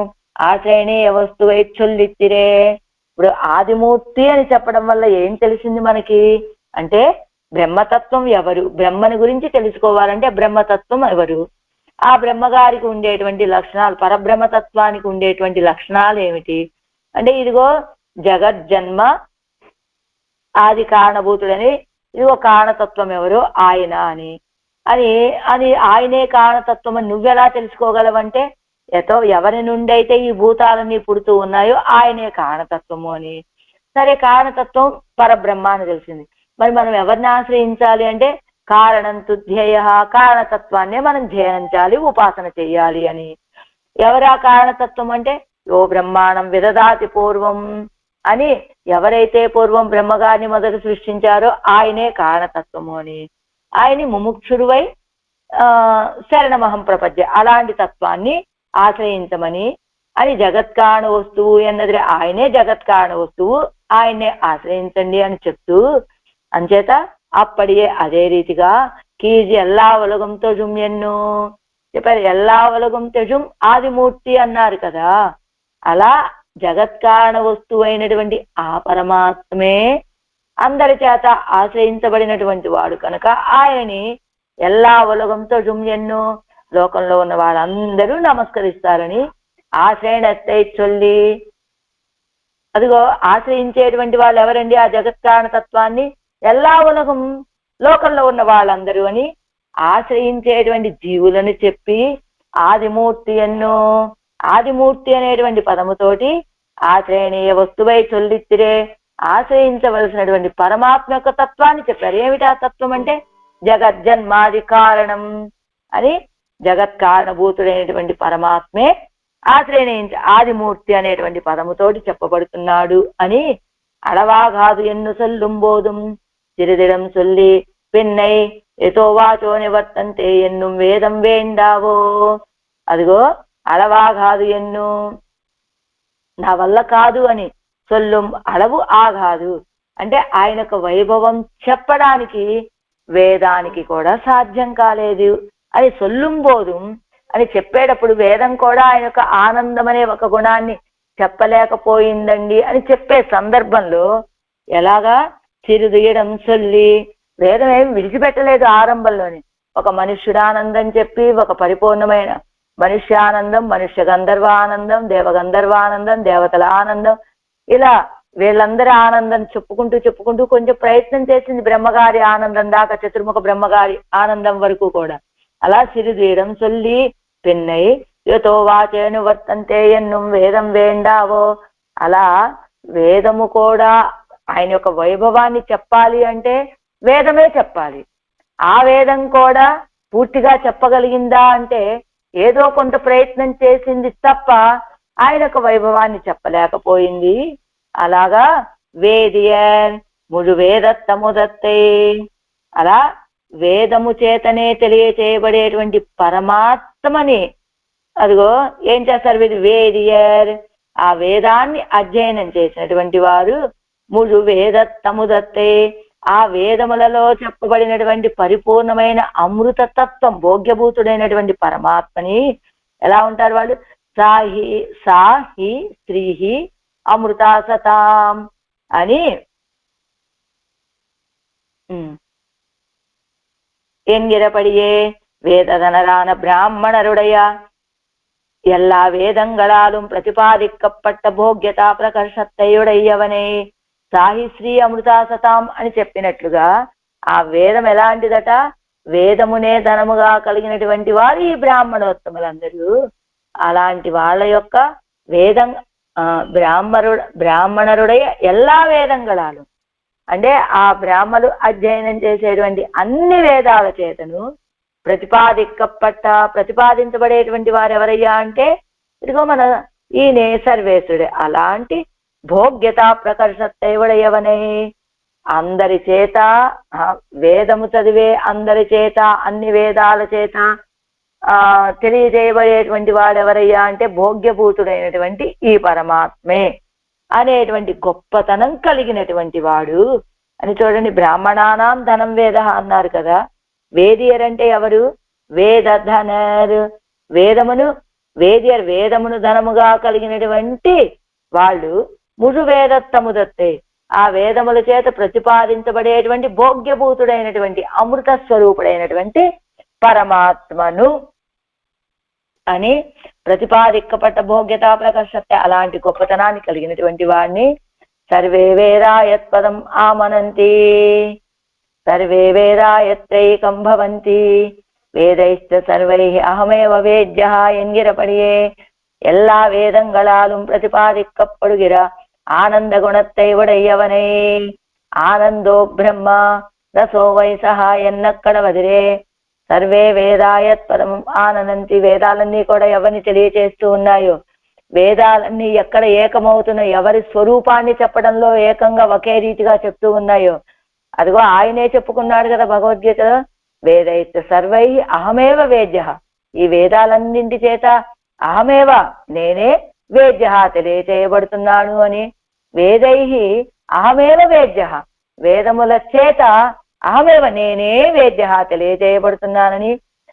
ఆశ్రయణీయ వస్తువై చొల్లిత్తిరే. ఇప్పుడు ఆదిమూర్తి అని చెప్పడం వల్ల ఏం తెలిసింది మనకి అంటే, బ్రహ్మతత్వం ఎవరు, బ్రహ్మని గురించి తెలుసుకోవాలంటే బ్రహ్మతత్వం ఎవరు, ఆ బ్రహ్మగారికి ఉండేటువంటి లక్షణాలు, పరబ్రహ్మతత్వానికి ఉండేటువంటి లక్షణాలు ఏమిటి అంటే, ఇదిగో జగజ్జన్మ ఆది కారణభూతుడని, ఇదిగో కారణతత్వం ఎవరు ఆయన అని అని అది ఆయనే కారణతత్వం అని నువ్వెలా తెలుసుకోగలవంటే, ఎవరి నుండి అయితే ఈ భూతాలన్నీ పుడుతూ ఉన్నాయో ఆయనే కారణతత్వము అని. సరే, కారణతత్వం పరబ్రహ్మ అని తెలిసింది. మరి మనం ఎవరిని ఆశ్రయించాలి అంటే కారణంతు ధ్యేయ, కారణతత్వాన్నే మనం ధ్యానించాలి, ఉపాసన చెయ్యాలి అని. ఎవరా కారణతత్వం అంటే యో బ్రహ్మాణం విదదాతి పూర్వం అని, ఎవరైతే పూర్వం బ్రహ్మగారిని మొదట సృష్టించారో ఆయనే కారణతత్వము అని. ఆయన్ని ముముక్షురువై శరణమహం ప్రపద్య, అలాంటి తత్వాన్ని ఆశ్రయించమని అని. జగత్కారణ వస్తువు అన్నది ఆయనే జగత్కారణ వస్తువు, ఆయన్నే ఆశ్రయించండి అని చెప్తూ, అంచేత అప్పటియే అదే రీతిగా కీజి ఎల్లా ఉలగం తొజుం ఎన్ను చెప్పారు. ఎల్లా ఉలగం తొజుం ఆదిమూర్తి అన్నారు కదా, అలా జగత్కారణ వస్తువు అయినటువంటి ఆ పరమాత్మే అందరి చేత ఆశ్రయించబడినటువంటి వాడు కనుక ఆయనని ఎల్లా ఉలగంతో జుమ్యన్ను, లోకంలో ఉన్న వాళ్ళందరూ నమస్కరిస్తారని ఆశ్రయణత్తై చొల్లి. అదిగో ఆశ్రయించేటువంటి వాళ్ళు ఎవరండి? ఆ జగత్కారణ తత్వాన్ని ఎల్లా ఉలగం, లోకంలో ఉన్న వాళ్ళందరూ అని ఆశ్రయించేటువంటి జీవులను చెప్పి ఆదిమూర్తి ఎన్నో, ఆదిమూర్తి అనేటువంటి పదముతోటి ఆశ్రయణీయ వస్తువై చొల్లిత్తిరే, ఆశ్రయించవలసినటువంటి పరమాత్మ యొక్క తత్వాన్ని చెప్పారు. ఏమిటి ఆ తత్వం అంటే జగజ్జన్మాది కారణం అని. జగత్కారణభూతుడైనటువంటి పరమాత్మే ఆదిమూర్తి అనేటువంటి పదముతోటి చెప్పబడుతున్నాడు అని. అడవాగాదు ఎన్ను సొల్లుంబోదుం சிறிதிடம் சொல்லி பின்னை ఎతో వాచో నివర్తంతే ఎన్నుం వేదం వేండావో. అదిగో అలవా కాదు ఎన్ను, నా వల్ల కాదు అని సొల్లుం అలవు ఆగాదు అంటే ఆయనకు వైభవం చెప్పడానికి వేదానికి కూడా సాధ్యం కాలేదు. అది సొల్లుంబోదు అని చెప్పేటప్పుడు వేదం కూడా ఆయన యొక్క ఆనందం అనే ఒక గుణాన్ని చెప్పలేకపోయిందండి అని చెప్పే సందర్భంలో ఎలాగా చిరుదీయడం సొల్లి, వేదం ఏమి విడిచిపెట్టలేదు ఆరంభంలోని. ఒక మనుష్యుడానందం చెప్పి ఒక పరిపూర్ణమైన మనుష్యానందం, మనుష్య గంధర్వానందం, దేవగంధర్వానందం, దేవతల ఆనందం, ఇలా వీళ్ళందరి ఆనందం చెప్పుకుంటూ కొంచెం ప్రయత్నం చేసింది బ్రహ్మగారి ఆనందం దాకా, చతుర్ముఖ బ్రహ్మగారి ఆనందం వరకు కూడా. అలా సిరిదీయడం సొల్లి పిన్నై యుతో వాచేను వర్తంతే ఎన్నుం వేదం వేండావో. అలా వేదము కూడా ఆయన యొక్క వైభవాన్ని చెప్పాలి అంటే వేదమే చెప్పాలి. ఆ వేదం కూడా పూర్తిగా చెప్పగలిగిందా అంటే ఏదో కొంత ప్రయత్నం చేసింది తప్ప ఆయన యొక్క వైభవాన్ని చెప్పలేకపోయింది. అలాగా వేదియన్ ముడు వేదత్తముదత్తే, అలా వేదము చేతనే తెలియచేయబడేటువంటి పరమాత్మని అదిగో ఏం చేస్తారు వీరు వేదియర్, ఆ వేదాన్ని అధ్యయనం చేసినటువంటి వారు ముడు వేదత్తముదత్తే, ఆ వేదములలో చెప్పబడినటువంటి పరిపూర్ణమైన అమృత తత్వం భోగ్యభూతుడైనటువంటి పరమాత్మని ఎలా ఉంటారు వాళ్ళు, సాహి స్త్రీహి అమృతా సతాం అని என்கிறபடியே வேததனரான பிராமணருடைய எல்லா வேதங்களாலும் ప్రతిపాదిக்கப்பட்ட భోగ్యతా ప్రకర్షత్తయుడయ్యవనే సాహిశ్రీ అమృతాసతాం అని చెప్పినట్లుగా ఆ వేదం ఎలాంటిదట, వేదమునే ధనముగా కలిగినటువంటి వారు ఈ బ్రాహ్మణోత్తములందరూ. అలాంటి వాళ్ళ యొక్క వేదం బ్రాహ్మణరుடைய ఎలా వేదంగళాలు అంటే ఆ బ్రాహ్మలు అధ్యయనం చేసేటువంటి అన్ని వేదాల చేతను ప్రతిపాదించబడేటువంటి వారు ఎవరయ్యా అంటే ఇదిగో మన ఈయనే సర్వేశ్వరుడే. అలాంటి భోగ్యతా ప్రకర్షత్తయుడయవనే అందరి చేత వేదము చదివే అందరి చేత అన్ని వేదాల చేత తెలియజేయబడేటువంటి వాడు ఎవరయ్యా అంటే భోగ్యభూతుడైనటువంటి ఈ పరమాత్మే అనేటువంటి గొప్పతనం కలిగినటువంటి వాడు అని. చూడండి, బ్రాహ్మణానాం ధనం వేద అన్నారు కదా. వేదియర్ అంటే ఎవరు, వేదధనర్, వేదమును ధనముగా కలిగినటువంటి వాళ్ళు ముడు వేదత్తముదత్తే, ఆ వేదముల చేత ప్రతిపాదించబడేటువంటి భోగ్యభూతుడైనటువంటి అమృత స్వరూపుడైనటువంటి పరమాత్మను అని ప్రతిపాదిక్కపట్ట భోగ్యతా ప్రకర్షత్తే అలాంటి గొప్పతనాన్ని కలిగినటువంటి వాడిని సర్వే వేదాయత్పదం ఆమనంతి, సర్వే వేదాయత్రైకం భవంతి, వేదైశ్చ సర్వై అహమేవ వేద్య என்கிறபடியே எல்லா வேதங்களாலும் பிரதிபாதிக்கப்படுகிற ஆனந்த குணத்தை உடையவனே ఆనందో బ్రహ్మ రసో వైసహ ఎన్నక్కడ వదిలే సర్వే వేదాయత్పదం ఆనందంతి. వేదాలన్నీ కూడా ఎవరిని తెలియచేస్తూ ఉన్నాయో, వేదాలన్నీ ఎక్కడ ఏకమవుతున్నాయో, ఎవరి స్వరూపాన్ని చెప్పడంలో ఏకంగా ఒకే రీతిగా చెప్తూ ఉన్నాయో అదిగో ఆయనే చెప్పుకున్నాడు కదా భగవద్గీతలో, వేదైత సర్వై అహమేవ వేద్య, ఈ వేదాలన్నింటి చేత అహమేవ నేనే వేద్య తెలియచేయబడుతున్నాను అని. వేదై అహమేవ వేద్య, వేదముల చేత అహమేవ నేనే వేద్య తెలియజేయబడుతున్నానని.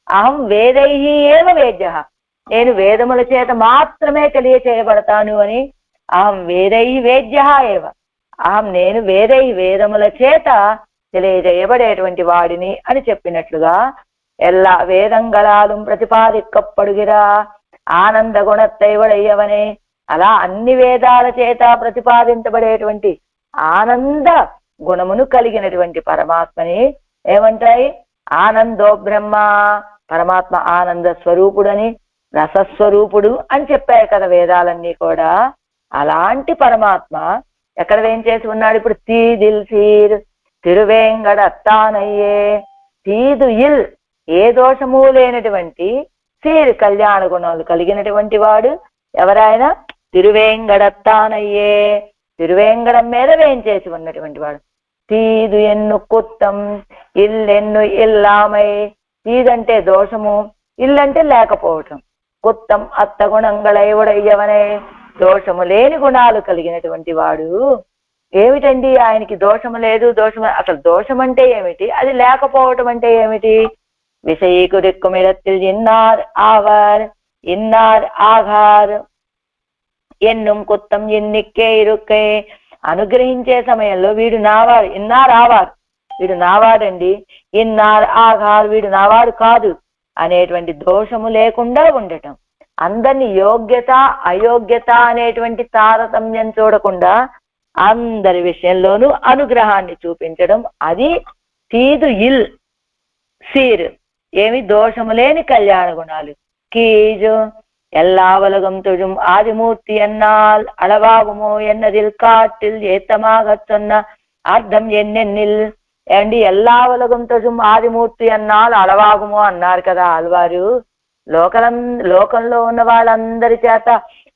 అహం వేదై ఏవ వేద్య, నేను వేదముల చేత మాత్రమే తెలియచేయబడతాను అని. అహం వేదై వేద్య ఏవ, అహం నేను వేదముల చేత తెలియజేయబడేటువంటి వాడిని అని చెప్పినట్లుగా எல்லா వేదంగళాలు ప్రతిపాదిక్కப்படுగిరా ఆనంద గుణத்தை ఉடையவனே, అలా అన్ని వేదాల చేత ప్రతిపాదించబడేటువంటి ఆనంద గుణమును కలిగినటువంటి పరమాత్మని ఏమంటాయి, ఆనందో బ్రహ్మ, పరమాత్మ ఆనంద స్వరూపుడని రసస్వరూపుడు అని చెప్పాయి కదా వేదాలన్నీ కూడా. అలాంటి పరమాత్మ ఎక్కడ ఏం చేసి ఉన్నాడు ఇప్పుడు, తీదిల్ సీర్ తిరువేంగడత్తానయ్యే, తీదు ఇల్ ఏ దోషము లేనటువంటి, సీర్ కళ్యాణ గుణాలు కలిగినటువంటి వాడు ఎవరైనా తిరువేంగడత్తానయ్యే, తిరువేంగడం మీద వేంచేసి ఉన్నటువంటి వాడు. తీదు ఎన్ను కుత్తం ఇల్లెన్ను ఇల్లామై. తీదంటే దోషము, ఇల్లంటే లేకపోవటం. కుత్తం అత్త గుణంగళై ఉడయ్యవనే, దోషము లేని గుణాలు కలిగినటువంటి వాడు. ఏమిటండి ఆయనకి దోషము లేదు, దోషము అసలు దోషం అంటే ఏమిటి, అది లేకపోవటం అంటే ఏమిటి? విషయీకుడిక్కుమిడத்தில் ఇన్నార్ ఆవార్ ఇన్నార్ ఆఘార్ ఎన్నుం కుత్తం ఎన్నిక్కే ఇరుక్కే. అనుగ్రహించే సమయంలో వీడు నావాడు, ఇన్నార్ ఆవార్ వీడు నావాడండి, ఇన్నార్ ఆఘార్ వీడు నావాడు కాదు అనేటువంటి దోషము లేకుండా ఉండటం. అందరిని యోగ్యత అయోగ్యత అనేటువంటి తారతమ్యం చూడకుండా అందరి విషయంలోనూ అనుగ్రహాన్ని చూపించడం, అది తీదు ఇల్ సీర్. ఏమి దోషము లేని కళ్యాణ గుణాలు. కీజు எல்லாவலகம் தொழும் ஆதிமூர்த்தி என்னால் அளவாகுமோ என்னதில் காட்டில் ஏத்தமாக சொன்ன అర్థం ఎన్నెన్నిల్. అండి ఎల్లావలగం తొజుం ఆదిమూర్తి అన్నాల్ అలవాగుమో అన్నారు కదా ఆళ్వారు. లోకంలో ఉన్న వాళ్ళందరి చేత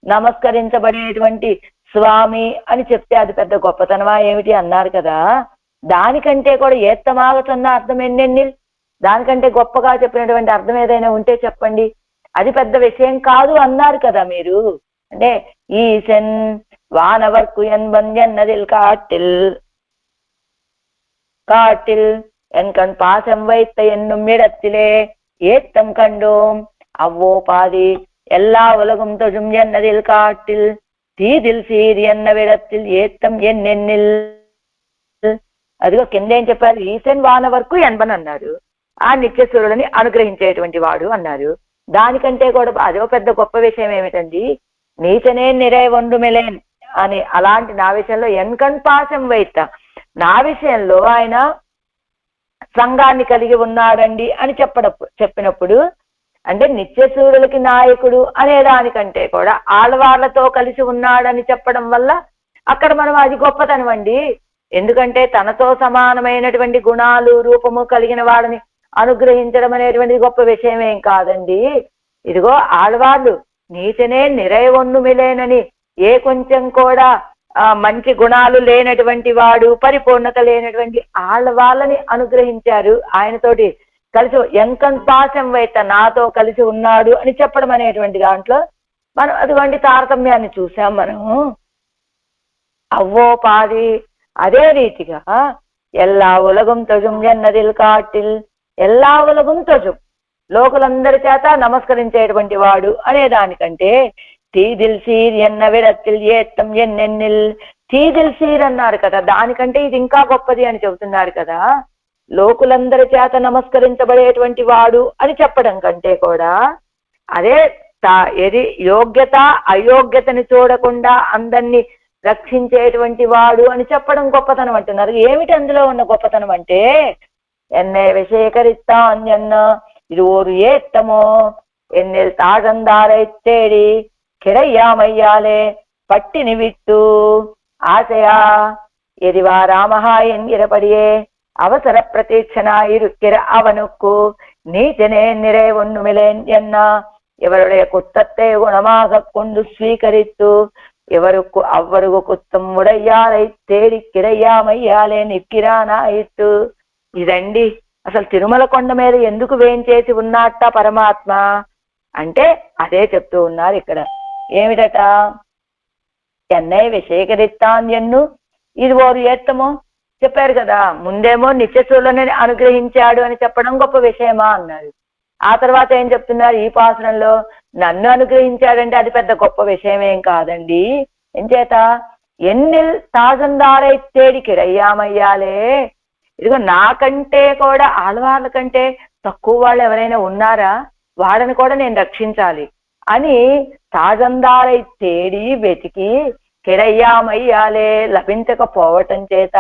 నమస్కరించబడేటువంటి స్వామి అని చెప్తే అది పెద్ద గొప్పతనమా ఏమిటి అన్నారు కదా. దానికంటే కూడా ఏత్తమాగతున్న అర్థం ఎన్నెన్నిల్, దానికంటే గొప్పగా చెప్పినటువంటి అర్థం ఏదైనా ఉంటే చెప్పండి, అది పెద్ద విషయం కాదు అన్నారు కదా మీరు. అంటే ఈశన్ వానవర్కు ఎన్బన్ ఎన్నదిల్ కాటిల్ காட்டில் என் கண் பாசம் வைத்த என்னும் இடத்திலே ஏத்தம் கண்டோம் அவ்வோ பாதி எல்லா உலகும் தொழும் என்னதில் காட்டில் తీదిల్ సీరి అన్న విడத்தில் ఏత్తం ఎన్నెన్నిల్. అదిగో కింద ఏం చెప్పారు, ఈశన్ వాన వరకు ఎన్బన్ అన్నారు, ఆ నిత్యసూరులని అనుగ్రహించేటువంటి వాడు అన్నారు. దానికంటే కూడా అదో పెద్ద గొప్ప విషయం ఏమిటండి, నీచనే నిరై వండుమెలేన్ అని. అలాంటి నా విషయంలో ఎన్కన్ పాశం వైత, నా విషయంలో ఆయన సంఘాన్ని కలిగి ఉన్నాడండి అని చెప్పినప్పుడు అంటే నిత్యసూరులకి నాయకుడు అనే దానికంటే కూడా ఆళ్వార్లతో కలిసి ఉన్నాడని చెప్పడం వల్ల అక్కడ మనం అది గొప్పతనం అండి. ఎందుకంటే తనతో సమానమైనటువంటి గుణాలు రూపము కలిగిన వాడిని అనుగ్రహించడం అనేటువంటిది గొప్ప విషయం ఏం కాదండి. ఇదిగో ఆళ్వార్లు నీచనే నిరైవొన్ను మిలేనని, ఏ కొంచెం కూడా మంచి గుణాలు లేనటువంటి వాడు, పరిపూర్ణత లేనటువంటి ఆళ్వాళ్ళని అనుగ్రహించారు. ఆయనతోటి కలిసి ఎంకన్ పాశం వైత, నాతో కలిసి ఉన్నాడు అని చెప్పడం అనేటువంటి దాంట్లో మనం అటువంటి తారతమ్యాన్ని చూసాం మనము. అవ్వో పాది అదే రీతిగా ఎల్లా ఉలగం తొజుం ఎన్నదిల్ కాటిల్, ఎల్లా ఉలగం తొజుం లోకులందరి చేత నమస్కరించేటువంటి వాడు అనే దానికంటే తీదిల్ సీర్ ఎన్న విడత్తిల్ ఏత్తం ఎన్నెన్నిల్. తీదిల్ సీర్ అన్నారు కదా, దానికంటే ఇది ఇంకా గొప్పది అని చెబుతున్నారు కదా. లోకులందరి చేత నమస్కరించబడేటువంటి వాడు అని చెప్పడం కంటే కూడా అదే ఏది యోగ్యత అయోగ్యతని చూడకుండా అందరినీ రక్షించేటువంటి వాడు అని చెప్పడం గొప్పతనం అంటున్నారు. ఏమిటి అందులో ఉన్న గొప్పతనం అంటే, ఎన్నే విషయకరిస్తాన్ ఎన్న ఇది ఓరు ఏత్తమో ఎన్నెల్ తాగందారై తేడి కిడయ్యామయ్యాలే పట్టిని విట్టు ఆశయా ఎదివా రామహా ఎన్గిరపడియే அவசர பிரதீட்சனா இருக்கிற அவனுக்கு நீச்சனே நிறை ஒண்ணுமிலேன் என்ன. இவருடைய குத்தத்தை குணமாக கொண்டு ஸ்வீகரித்து இவருக்கு அவ்வருக்கு குத்தம் உடையாலை தேடி కిడయ్యామయ్యాలే నిక్కిరానాయిట్టు. ఇదండి అసలు తిరుమల కొండ మీద ఎందుకు వేయించేసి ఉన్నట్ట పరమాత్మ అంటే అదే చెప్తూ ఉన్నారు ఇక్కడ. ఏమిటట, ఎన్నై విషయకరిస్తాన్ ఎన్ను ఇది ఓరు ఏత్తమో చెప్పారు కదా. ముందేమో నిత్యసూరులని అనుగ్రహించాడు అని చెప్పడం గొప్ప విషయమా అన్నారు. ఆ తర్వాత ఏం చెప్తున్నారు ఈ పాసనంలో, నన్ను అనుగ్రహించాడంటే అది పెద్ద గొప్ప విషయం ఏం కాదండి. ఎంచేత ఎన్నిల్ తాజందారై తేడి కిడయ్యామయ్యాలే. ఇదిగో నాకంటే కూడా ఆళ్వార్ల కంటే తక్కువ వాళ్ళు ఎవరైనా ఉన్నారా, వాళ్ళని కూడా నేను రక్షించాలి అని తాజందారై తేడి వెతికి కిడయ్యామయ్యాలే లభించకపోవటం చేత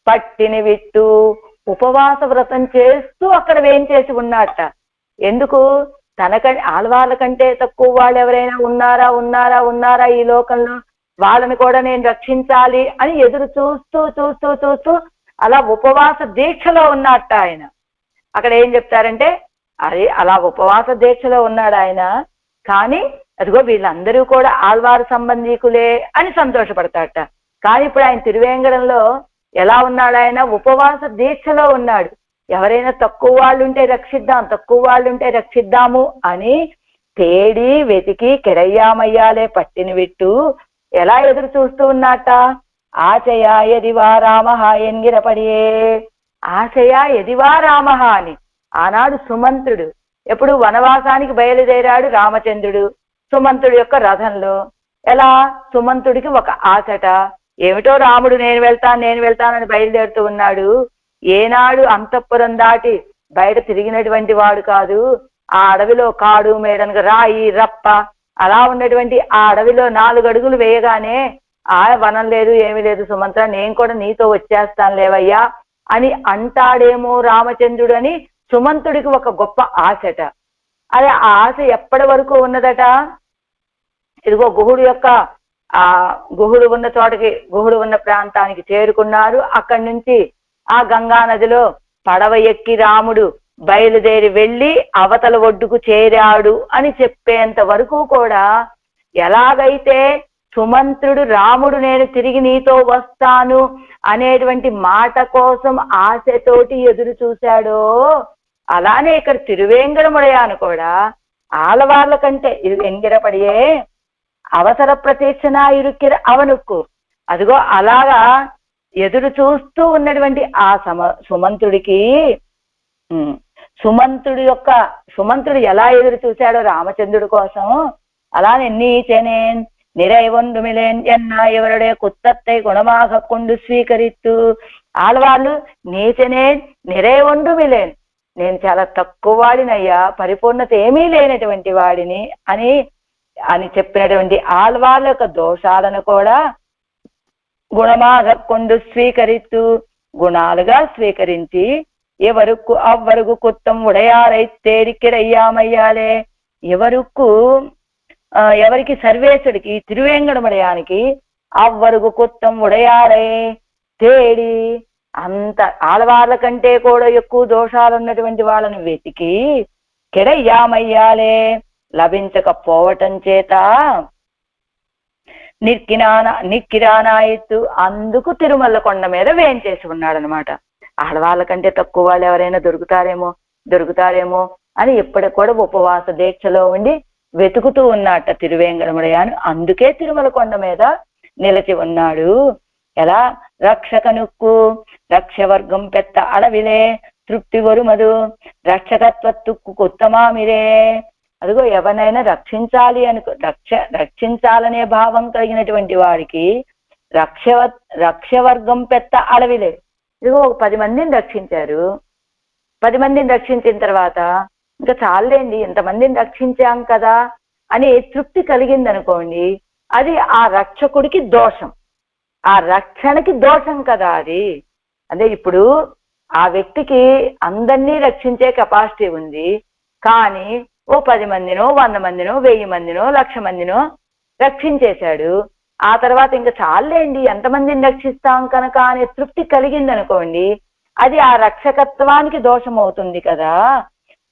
పట్టిని విట్టు ఉపవాస వ్రతం చేస్తూ అక్కడ వేయించేసి ఉన్నట్ట. ఎందుకు, ఆళ్వార్ల కంటే తక్కువ వాళ్ళు ఎవరైనా ఉన్నారా ఈ లోకంలో, వాళ్ళని కూడా నేను రక్షించాలి అని ఎదురు చూస్తూ చూస్తూ చూస్తూ అలా ఉపవాస దీక్షలో ఉన్నట్ట ఆయన. అక్కడ ఏం చెప్తారంటే అది అలా ఉపవాస దీక్షలో ఉన్నాడు ఆయన, కానీ అదిగో వీళ్ళందరూ కూడా ఆళ్వారు సంబంధీకులే అని సంతోషపడతాడట. కానీ ఇప్పుడు ఆయన తిరువేంగడంలో ఎలా ఉన్నాడు ఆయన? ఉపవాస దీక్షలో ఉన్నాడు. ఎవరైనా తక్కువ వాళ్ళు ఉంటే రక్షిద్దాం, తక్కువ వాళ్ళు ఉంటే రక్షిద్దాము అని తేడి వెతికి కెరయ్యామయ్యాలే పట్టిన విట్టు ఎలా ఎదురు చూస్తూ ఉన్నట్ట? ఆశయ ఎదివా రామ ఎంగిరపడియే. ఆశయ ఎదివా రామ అని ఆనాడు సుమంత్రుడు ఎప్పుడు వనవాసానికి బయలుదేరాడు రామచంద్రుడు సుమంతుడి యొక్క రథంలో. ఎలా? సుమంతుడికి ఒక ఆశట, ఏమిటో రాముడు నేను వెళ్తానని బయలుదేరుతూ ఉన్నాడు. ఏనాడు అంతఃపురం దాటి బయట తిరిగినటువంటి వాడు కాదు. ఆ అడవిలో కాడు మేడనగా రాయి రప్ప అలా ఉన్నటువంటి ఆ అడవిలో 4 అడుగులు వేయగానే ఆ వనం లేదు ఏమీ లేదు సుమంత్ర, నేను కూడా నీతో వచ్చేస్తాను లేవయ్యా అని అంటాడేమో రామచంద్రుడు అని సుమంతుడికి ఒక గొప్ప ఆశట. అదే ఆ ఆశ ఎప్పటి వరకు ఉన్నదట? ఇదిగో గుహుడు యొక్క గుహుడు ఉన్న చోటకి, గుహుడు ఉన్న ప్రాంతానికి చేరుకున్నారు. అక్కడి నుంచి ఆ గంగా నదిలో పడవ ఎక్కి రాముడు బయలుదేరి వెళ్ళి అవతల ఒడ్డుకు చేరాడు అని చెప్పేంత వరకు కూడా ఎలాగైతే సుమంత్రుడు రాముడు నేను తిరిగి నీతో వస్తాను అనేటువంటి మాట కోసం ఆశతోటి ఎదురు చూశాడో, అలానే ఇక్కడ తిరువేంగడముడయాను కూడా ఆలవార్ల కంటే ఎంగిరపడియే అవసర ప్రతీక్షణ ఇరుక్కిర అవనుక్కు. అదిగో అలాగా ఎదురు చూస్తూ ఉన్నటువంటి ఆ సుమంతుడికి సుమంతుడు ఎలా ఎదురు చూశాడో రామచంద్రుడి కోసం, అలానే నీచెనేన్ நிறைவொன்றுமிலேன் என்ன இவருடைய குத்தத்தை குணமாக கொண்டு స్వీకరిత్తు. ఆడవాళ్ళు నీచనే நிறைவொன்றுமிலேன், నేను చాలా తక్కువ వాడినయ్యా, పరిపూర్ణత ఏమీ లేనటువంటి వాడిని అని చెప్పినటువంటి ఆళ్వాళ్ళ యొక్క దోషాలను కూడా గుణమాగ కొండు స్వీకరిత్తు, గుణాలుగా స్వీకరించి ఎవరుకు అవ్వరుకు కుత్తం ఉడయారై తేడికిడయ్యామయ్యాలే. ఎవరికి సర్వేశ్వడికి తిరువేంగడమడయానికి అవ్వరుగు కుత్తం ఉడయారై తేడి, అంత ఆడవాళ్ళ కంటే కూడా ఎక్కువ దోషాలు ఉన్నటువంటి వాళ్ళని వెతికి కెడయ్యామయ్యాలే లభించకపోవటం చేత నిక్కిరానాయిత్తు అందుకు తిరుమల కొండ మీద వేంచేసి ఉన్నాడు అనమాట. ఆడవాళ్ళ కంటే తక్కువ వాళ్ళు ఎవరైనా దొరుకుతారేమో అని ఇప్పటికి కూడా ఉపవాస దీక్షలో ఉండి వెతుకుతూ ఉన్నట్ట తిరువేంగడముడయాను. అందుకే తిరుమల కొండ మీద నిలిచి ఉన్నాడు. ఎలా? రక్షకనుక్కు రక్షవర్గం పెద్ద అడవిలే తృప్తి వరుమదు రక్షకత్వత్తుక్కు ఉత్తమామిరే. అదిగో ఎవరినైనా రక్షించాలనే భావం కలిగినటువంటి వాడికి రక్షవర్గం పెద్ద అడవిలే. ఇదిగో 10 మందిని రక్షించారు. 10 మందిని రక్షించిన తర్వాత ఇంకా చాలండి, ఇంతమందిని రక్షించాం కదా అని తృప్తి కలిగింది అనుకోండి, అది ఆ రక్షకుడికి దోషం, ఆ రక్షణకి దోషం కదా అది. అదే ఇప్పుడు ఆ వ్యక్తికి అందరినీ రక్షించే కెపాసిటీ ఉంది, కానీ ఓ 10 మందినో 100 మందినో 1000 మందినో 1,00,000 మందినో రక్షించేశాడు. ఆ తర్వాత ఇంకా చాలండి ఎంతమందిని రక్షిస్తాం కనుక అనే తృప్తి కలిగింది అనుకోండి, అది ఆ రక్షకత్వానికి దోషం అవుతుంది కదా.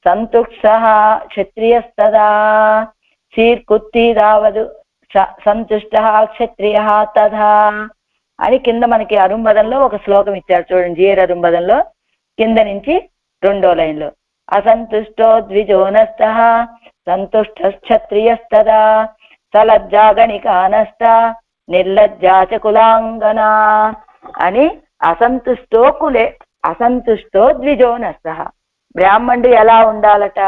సంతుక్ష క్షత్రియస్తదా చీర్కుత్తిదావదు సంతుష్ట క్షత్రియ తథా అని కింద మనకి అరుంబదంలో ఒక శ్లోకం ఇచ్చారు చూడండి. జీర అరుంబదంలో కింద నుంచి 2వ లైన్లో అసంతుష్టో ద్విజోనస్త సంతుష్ట క్షత్రియస్తదా సలజ్జాగణికానస్త నిర్లజ్జాచ కులాంగనా అని అసంతుష్టో ద్విజోనస్త. బ్రాహ్మణుడు ఎలా ఉండాలట?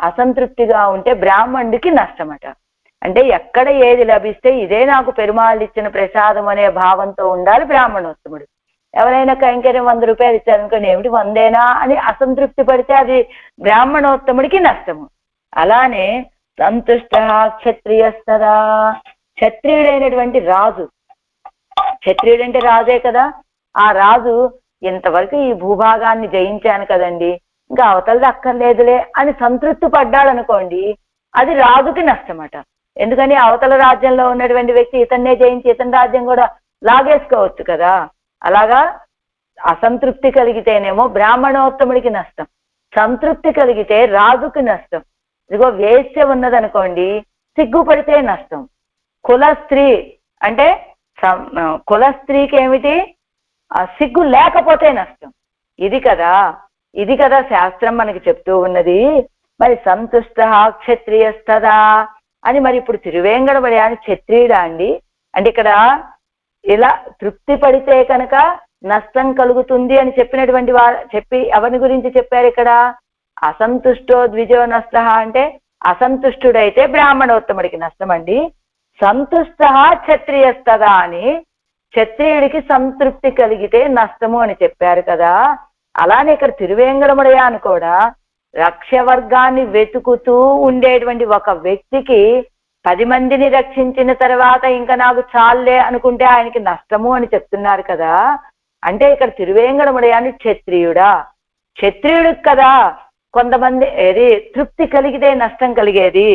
అసంతృప్తిగా ఉంటే బ్రాహ్మణుడికి నష్టమట. అంటే ఎక్కడ ఏది లభిస్తే ఇదే నాకు పెరుమాళ్ళు ఇచ్చిన ప్రసాదం అనే భావంతో ఉండాలి బ్రాహ్మణోత్తముడు. ఎవరైనా కైంకర్యం 100 రూపాయలు ఇచ్చారనుకోండి, ఏమిటి 100ఏనా అని అసంతృప్తి పడితే అది బ్రాహ్మణోత్తముడికి నష్టము. అలానే సంతుష్ట క్షత్రియస్తదా క్షత్రియుడైనటువంటి రాజు, క్షత్రియుడంటే రాజే కదా, ఆ రాజు ఇంతవరకు ఈ భూభాగాన్ని జయించాను కదండి, ఇంకా అవతలది అక్కర్లేదులే అని సంతృప్తి పడ్డాడు అనుకోండి, అది రాజుకి నష్టమట. ఎందుకని అవతల రాజ్యంలో ఉన్నటువంటి వ్యక్తి ఇతన్నే జయించి ఇతని రాజ్యం కూడా లాగేసుకోవచ్చు కదా. అలాగా అసంతృప్తి కలిగితేనేమో బ్రాహ్మణోత్తముడికి నష్టం, సంతృప్తి కలిగితే రాజుకి నష్టం. ఇదిగో వేశ్య ఉన్నదనుకోండి, సిగ్గుపడితే నష్టం. కుల స్త్రీ అంటే కుల స్త్రీకి ఏమిటి? ఆ సిగ్గు లేకపోతే నష్టం. ఇది కదా శాస్త్రం మనకి చెప్తూ ఉన్నది. మరి సంతుష్ట క్షత్రియస్తదా అని, మరి ఇప్పుడు తిరువేంగడమడి అని క్షత్రియుడా అండి? అంటే ఇక్కడ ఇలా తృప్తి పడితే కనుక నష్టం కలుగుతుంది అని చెప్పినటువంటి చెప్పి ఎవరి గురించి చెప్పారు ఇక్కడ? అసంతుష్టో ద్విజో నష్ట అంటే అసంతుష్టుడైతే బ్రాహ్మణోత్తముడికి నష్టం అండి. సంతుష్ట క్షత్రియస్తదా అని క్షత్రియుడికి సంతృప్తి కలిగితే నష్టము అని చెప్పారు కదా. అలానే ఇక్కడ తిరువేంగడముడయ్య అని కూడా రక్షవర్గాన్ని వెతుకుతూ ఉండేటువంటి ఒక వ్యక్తికి 10 మందిని రక్షించిన తర్వాత ఇంకా నాకు చాలే అనుకుంటే ఆయనకి నష్టము అని చెప్తున్నారు కదా. అంటే ఇక్కడ తిరువేంగడముడయ్య అని క్షత్రియుడికి కదా కొంతమంది ఏది తృప్తి కలిగితే నష్టం కలిగేది.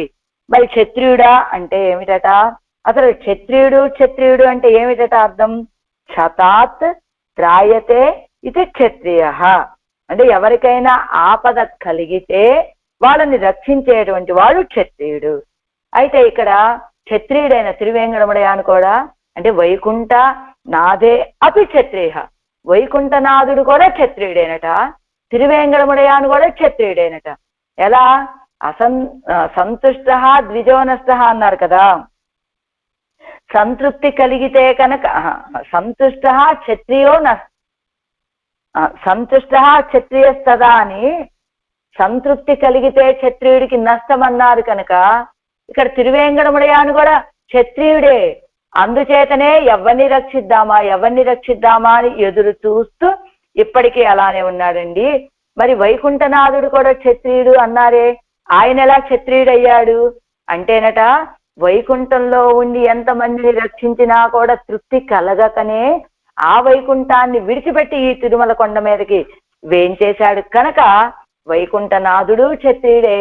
మరి క్షత్రియుడా అంటే ఏమిటట? అసలు క్షత్రియుడు అంటే ఏమిటట అర్థం? క్షతాత్ త్రాయతే ఇది క్షత్రియ అంటే ఎవరికైనా ఆపద కలిగితే వాళ్ళని రక్షించేటువంటి వాడు క్షత్రియుడు. అయితే ఇక్కడ క్షత్రియుడైన తిరువేంగడముడయాను కూడా అంటే వైకుంఠ నాదే అపి క్షత్రియ, వైకుంఠనాథుడు కూడా క్షత్రియుడేనట, తిరువేంగడముడయాను కూడా క్షత్రియుడేనట. ఎలా? సంతుష్ట ద్విజోనష్ట అన్నారు కదా. సంతృప్తి కలిగితే కనుక సంతుష్ట క్షత్రియో సంతుష్ట క్షత్రియస్తదా అని సంతృప్తి కలిగితే క్షత్రియుడికి నష్టం అన్నారు కనుక ఇక్కడ తిరువేంగడముడయాను కూడా క్షత్రియుడే. అందుచేతనే ఎవరిని రక్షిద్దామా అని ఎదురు చూస్తూ ఇప్పటికీ అలానే ఉన్నాడండి. మరి వైకుంఠనాథుడు కూడా క్షత్రియుడు అన్నారే, ఆయన ఎలా క్షత్రియుడయ్యాడు అంటేనట వైకుంఠంలో ఉండి ఎంతమందిని రక్షించినా కూడా తృప్తి కలగకనే ఆ వైకుంఠాన్ని విడిచిపెట్టి ఈ తిరుమల కొండ మీదకి వేంచేశాడు కనుక వైకుంఠనాథుడు క్షత్రియుడే,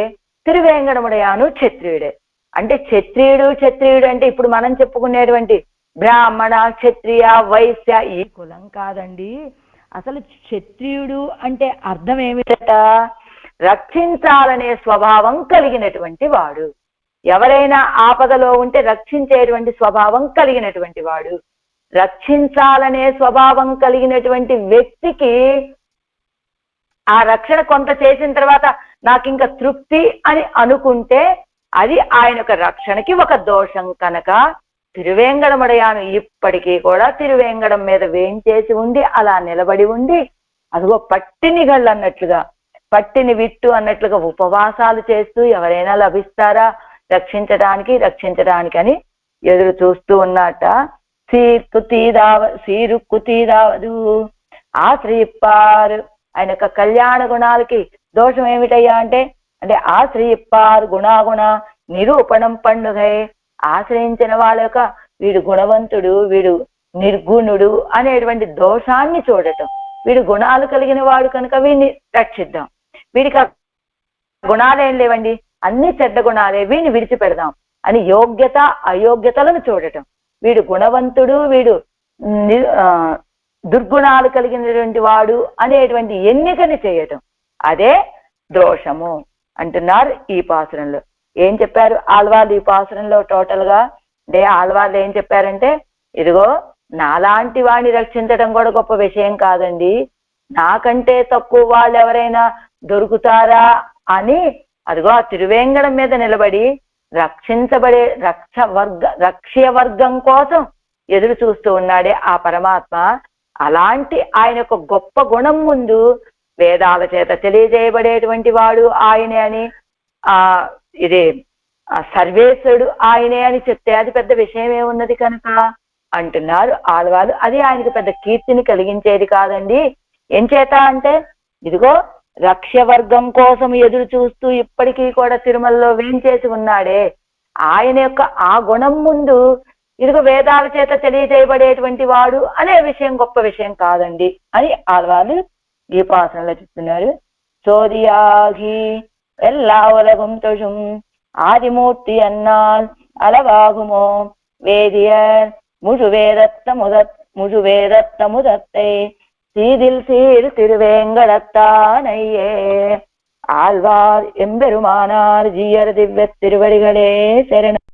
తిరువేంగడముడయాను క్షత్రియుడే. అంటే క్షత్రియుడు అంటే ఇప్పుడు మనం చెప్పుకునేటువంటి బ్రాహ్మణ క్షత్రియ వైశ్య ఈ కులం కాదండి. అసలు క్షత్రియుడు అంటే అర్థం ఏమిటట? రక్షించాలనే స్వభావం కలిగినటువంటి వాడు. ఎవరైనా ఆపదలో ఉంటే రక్షించేటువంటి స్వభావం కలిగినటువంటి వాడు. రక్షించాలనే స్వభావం కలిగినటువంటి వ్యక్తికి ఆ రక్షణ కొంత చేసిన తర్వాత నాకు ఇంకా తృప్తి అని అనుకుంటే అది ఆయన యొక్క రక్షణకి ఒక దోషం కనుక తిరువేంగడముడయాను ఇప్పటికీ కూడా తిరువేంగడం మీద వేయించేసి ఉండి అలా నిలబడి ఉండి అదిగో పట్టినిగళ్ళు అన్నట్లుగా, పట్టిని విట్టు అన్నట్లుగా ఉపవాసాలు చేస్తూ ఎవరైనా లభిస్తారా రక్షించడానికి అని ఎదురు చూస్తూ ఉన్నట. సీరుక్కు తీరావదు ఆశ్రయిప్పారు. ఆయన యొక్క కళ్యాణ గుణాలకి దోషం ఏమిటయ్యా అంటే ఆశ్రయిప్పారు గుణాగుణ నిరూపణం పండుగై. ఆశ్రయించిన వాళ్ళ యొక్క వీడు గుణవంతుడు, వీడు నిర్గుణుడు అనేటువంటి దోషాన్ని చూడటం. వీడు గుణాలు కలిగిన వాడు కనుక వీడిని రక్షిద్దాం, వీడికి గుణాలేం లేవండి అన్ని చెడ్డ గుణాలే, వీడిని విడిచిపెడదాం అని యోగ్యత అయోగ్యతలను చూడటం. వీడు గుణవంతుడు, వీడు దుర్గుణాలు కలిగినటువంటి వాడు అనేటువంటి ఎన్నికని చేయటం, అదే దోషము అంటున్నారు ఈ పాసురంలో. ఏం చెప్పారు ఆళ్వాళ్ళు ఈ పాసురంలో? టోటల్ గా ఆళ్వాళ్ళు ఏం చెప్పారంటే, ఇదిగో నాలాంటి వాడిని రక్షించడం కూడా గొప్ప విషయం కాదండి, నాకంటే తక్కువ వాళ్ళు ఎవరైనా దొరుకుతారా అని అదిగో ఆ తిరువేంగడం మీద నిలబడి రక్షించబడే రక్ష్యవర్గం కోసం ఎదురు చూస్తూ ఉన్నాడే ఆ పరమాత్మ. అలాంటి ఆయన యొక్క గొప్ప గుణం ముందు వేదాల చేత తెలియజేయబడేటువంటి వాడు ఆయనే అని ఇదే సర్వేశ్వరుడు ఆయనే అని చెప్తే అది పెద్ద విషయం ఏమున్నది కనుక అంటున్నారు ఆళ్వాళ్ళు. అది ఆయనకు పెద్ద కీర్తిని కలిగించేది కాదండి. ఏం చేత అంటే ఇదిగో రక్ష్యవర్గం కోసం ఎదురు చూస్తూ ఇప్పటికీ కూడా తిరుమలలో వేంచేసి ఉన్నాడే ఆయన యొక్క ఆ గుణం ముందు ఇదిగో వేదాల చేత తెలియజేయబడేటువంటి వాడు అనే విషయం గొప్ప విషయం కాదండి అని ఆళ్వాళ్ళు ఈ పాసనలో చెప్తున్నారు. சோதியாகி எல்லா உலகும் தொழும் ஆதிமூர்த்தி அன்னால் அளவாகுமோ வேதியர் முழுவேதத்த முதத்தை சீதில் சீர் திருவேங்கடத்தானையே. ஆழ்வார் எம்பெருமானார் ஜீயர் திவ்ய திருவடிகளே சரணம்.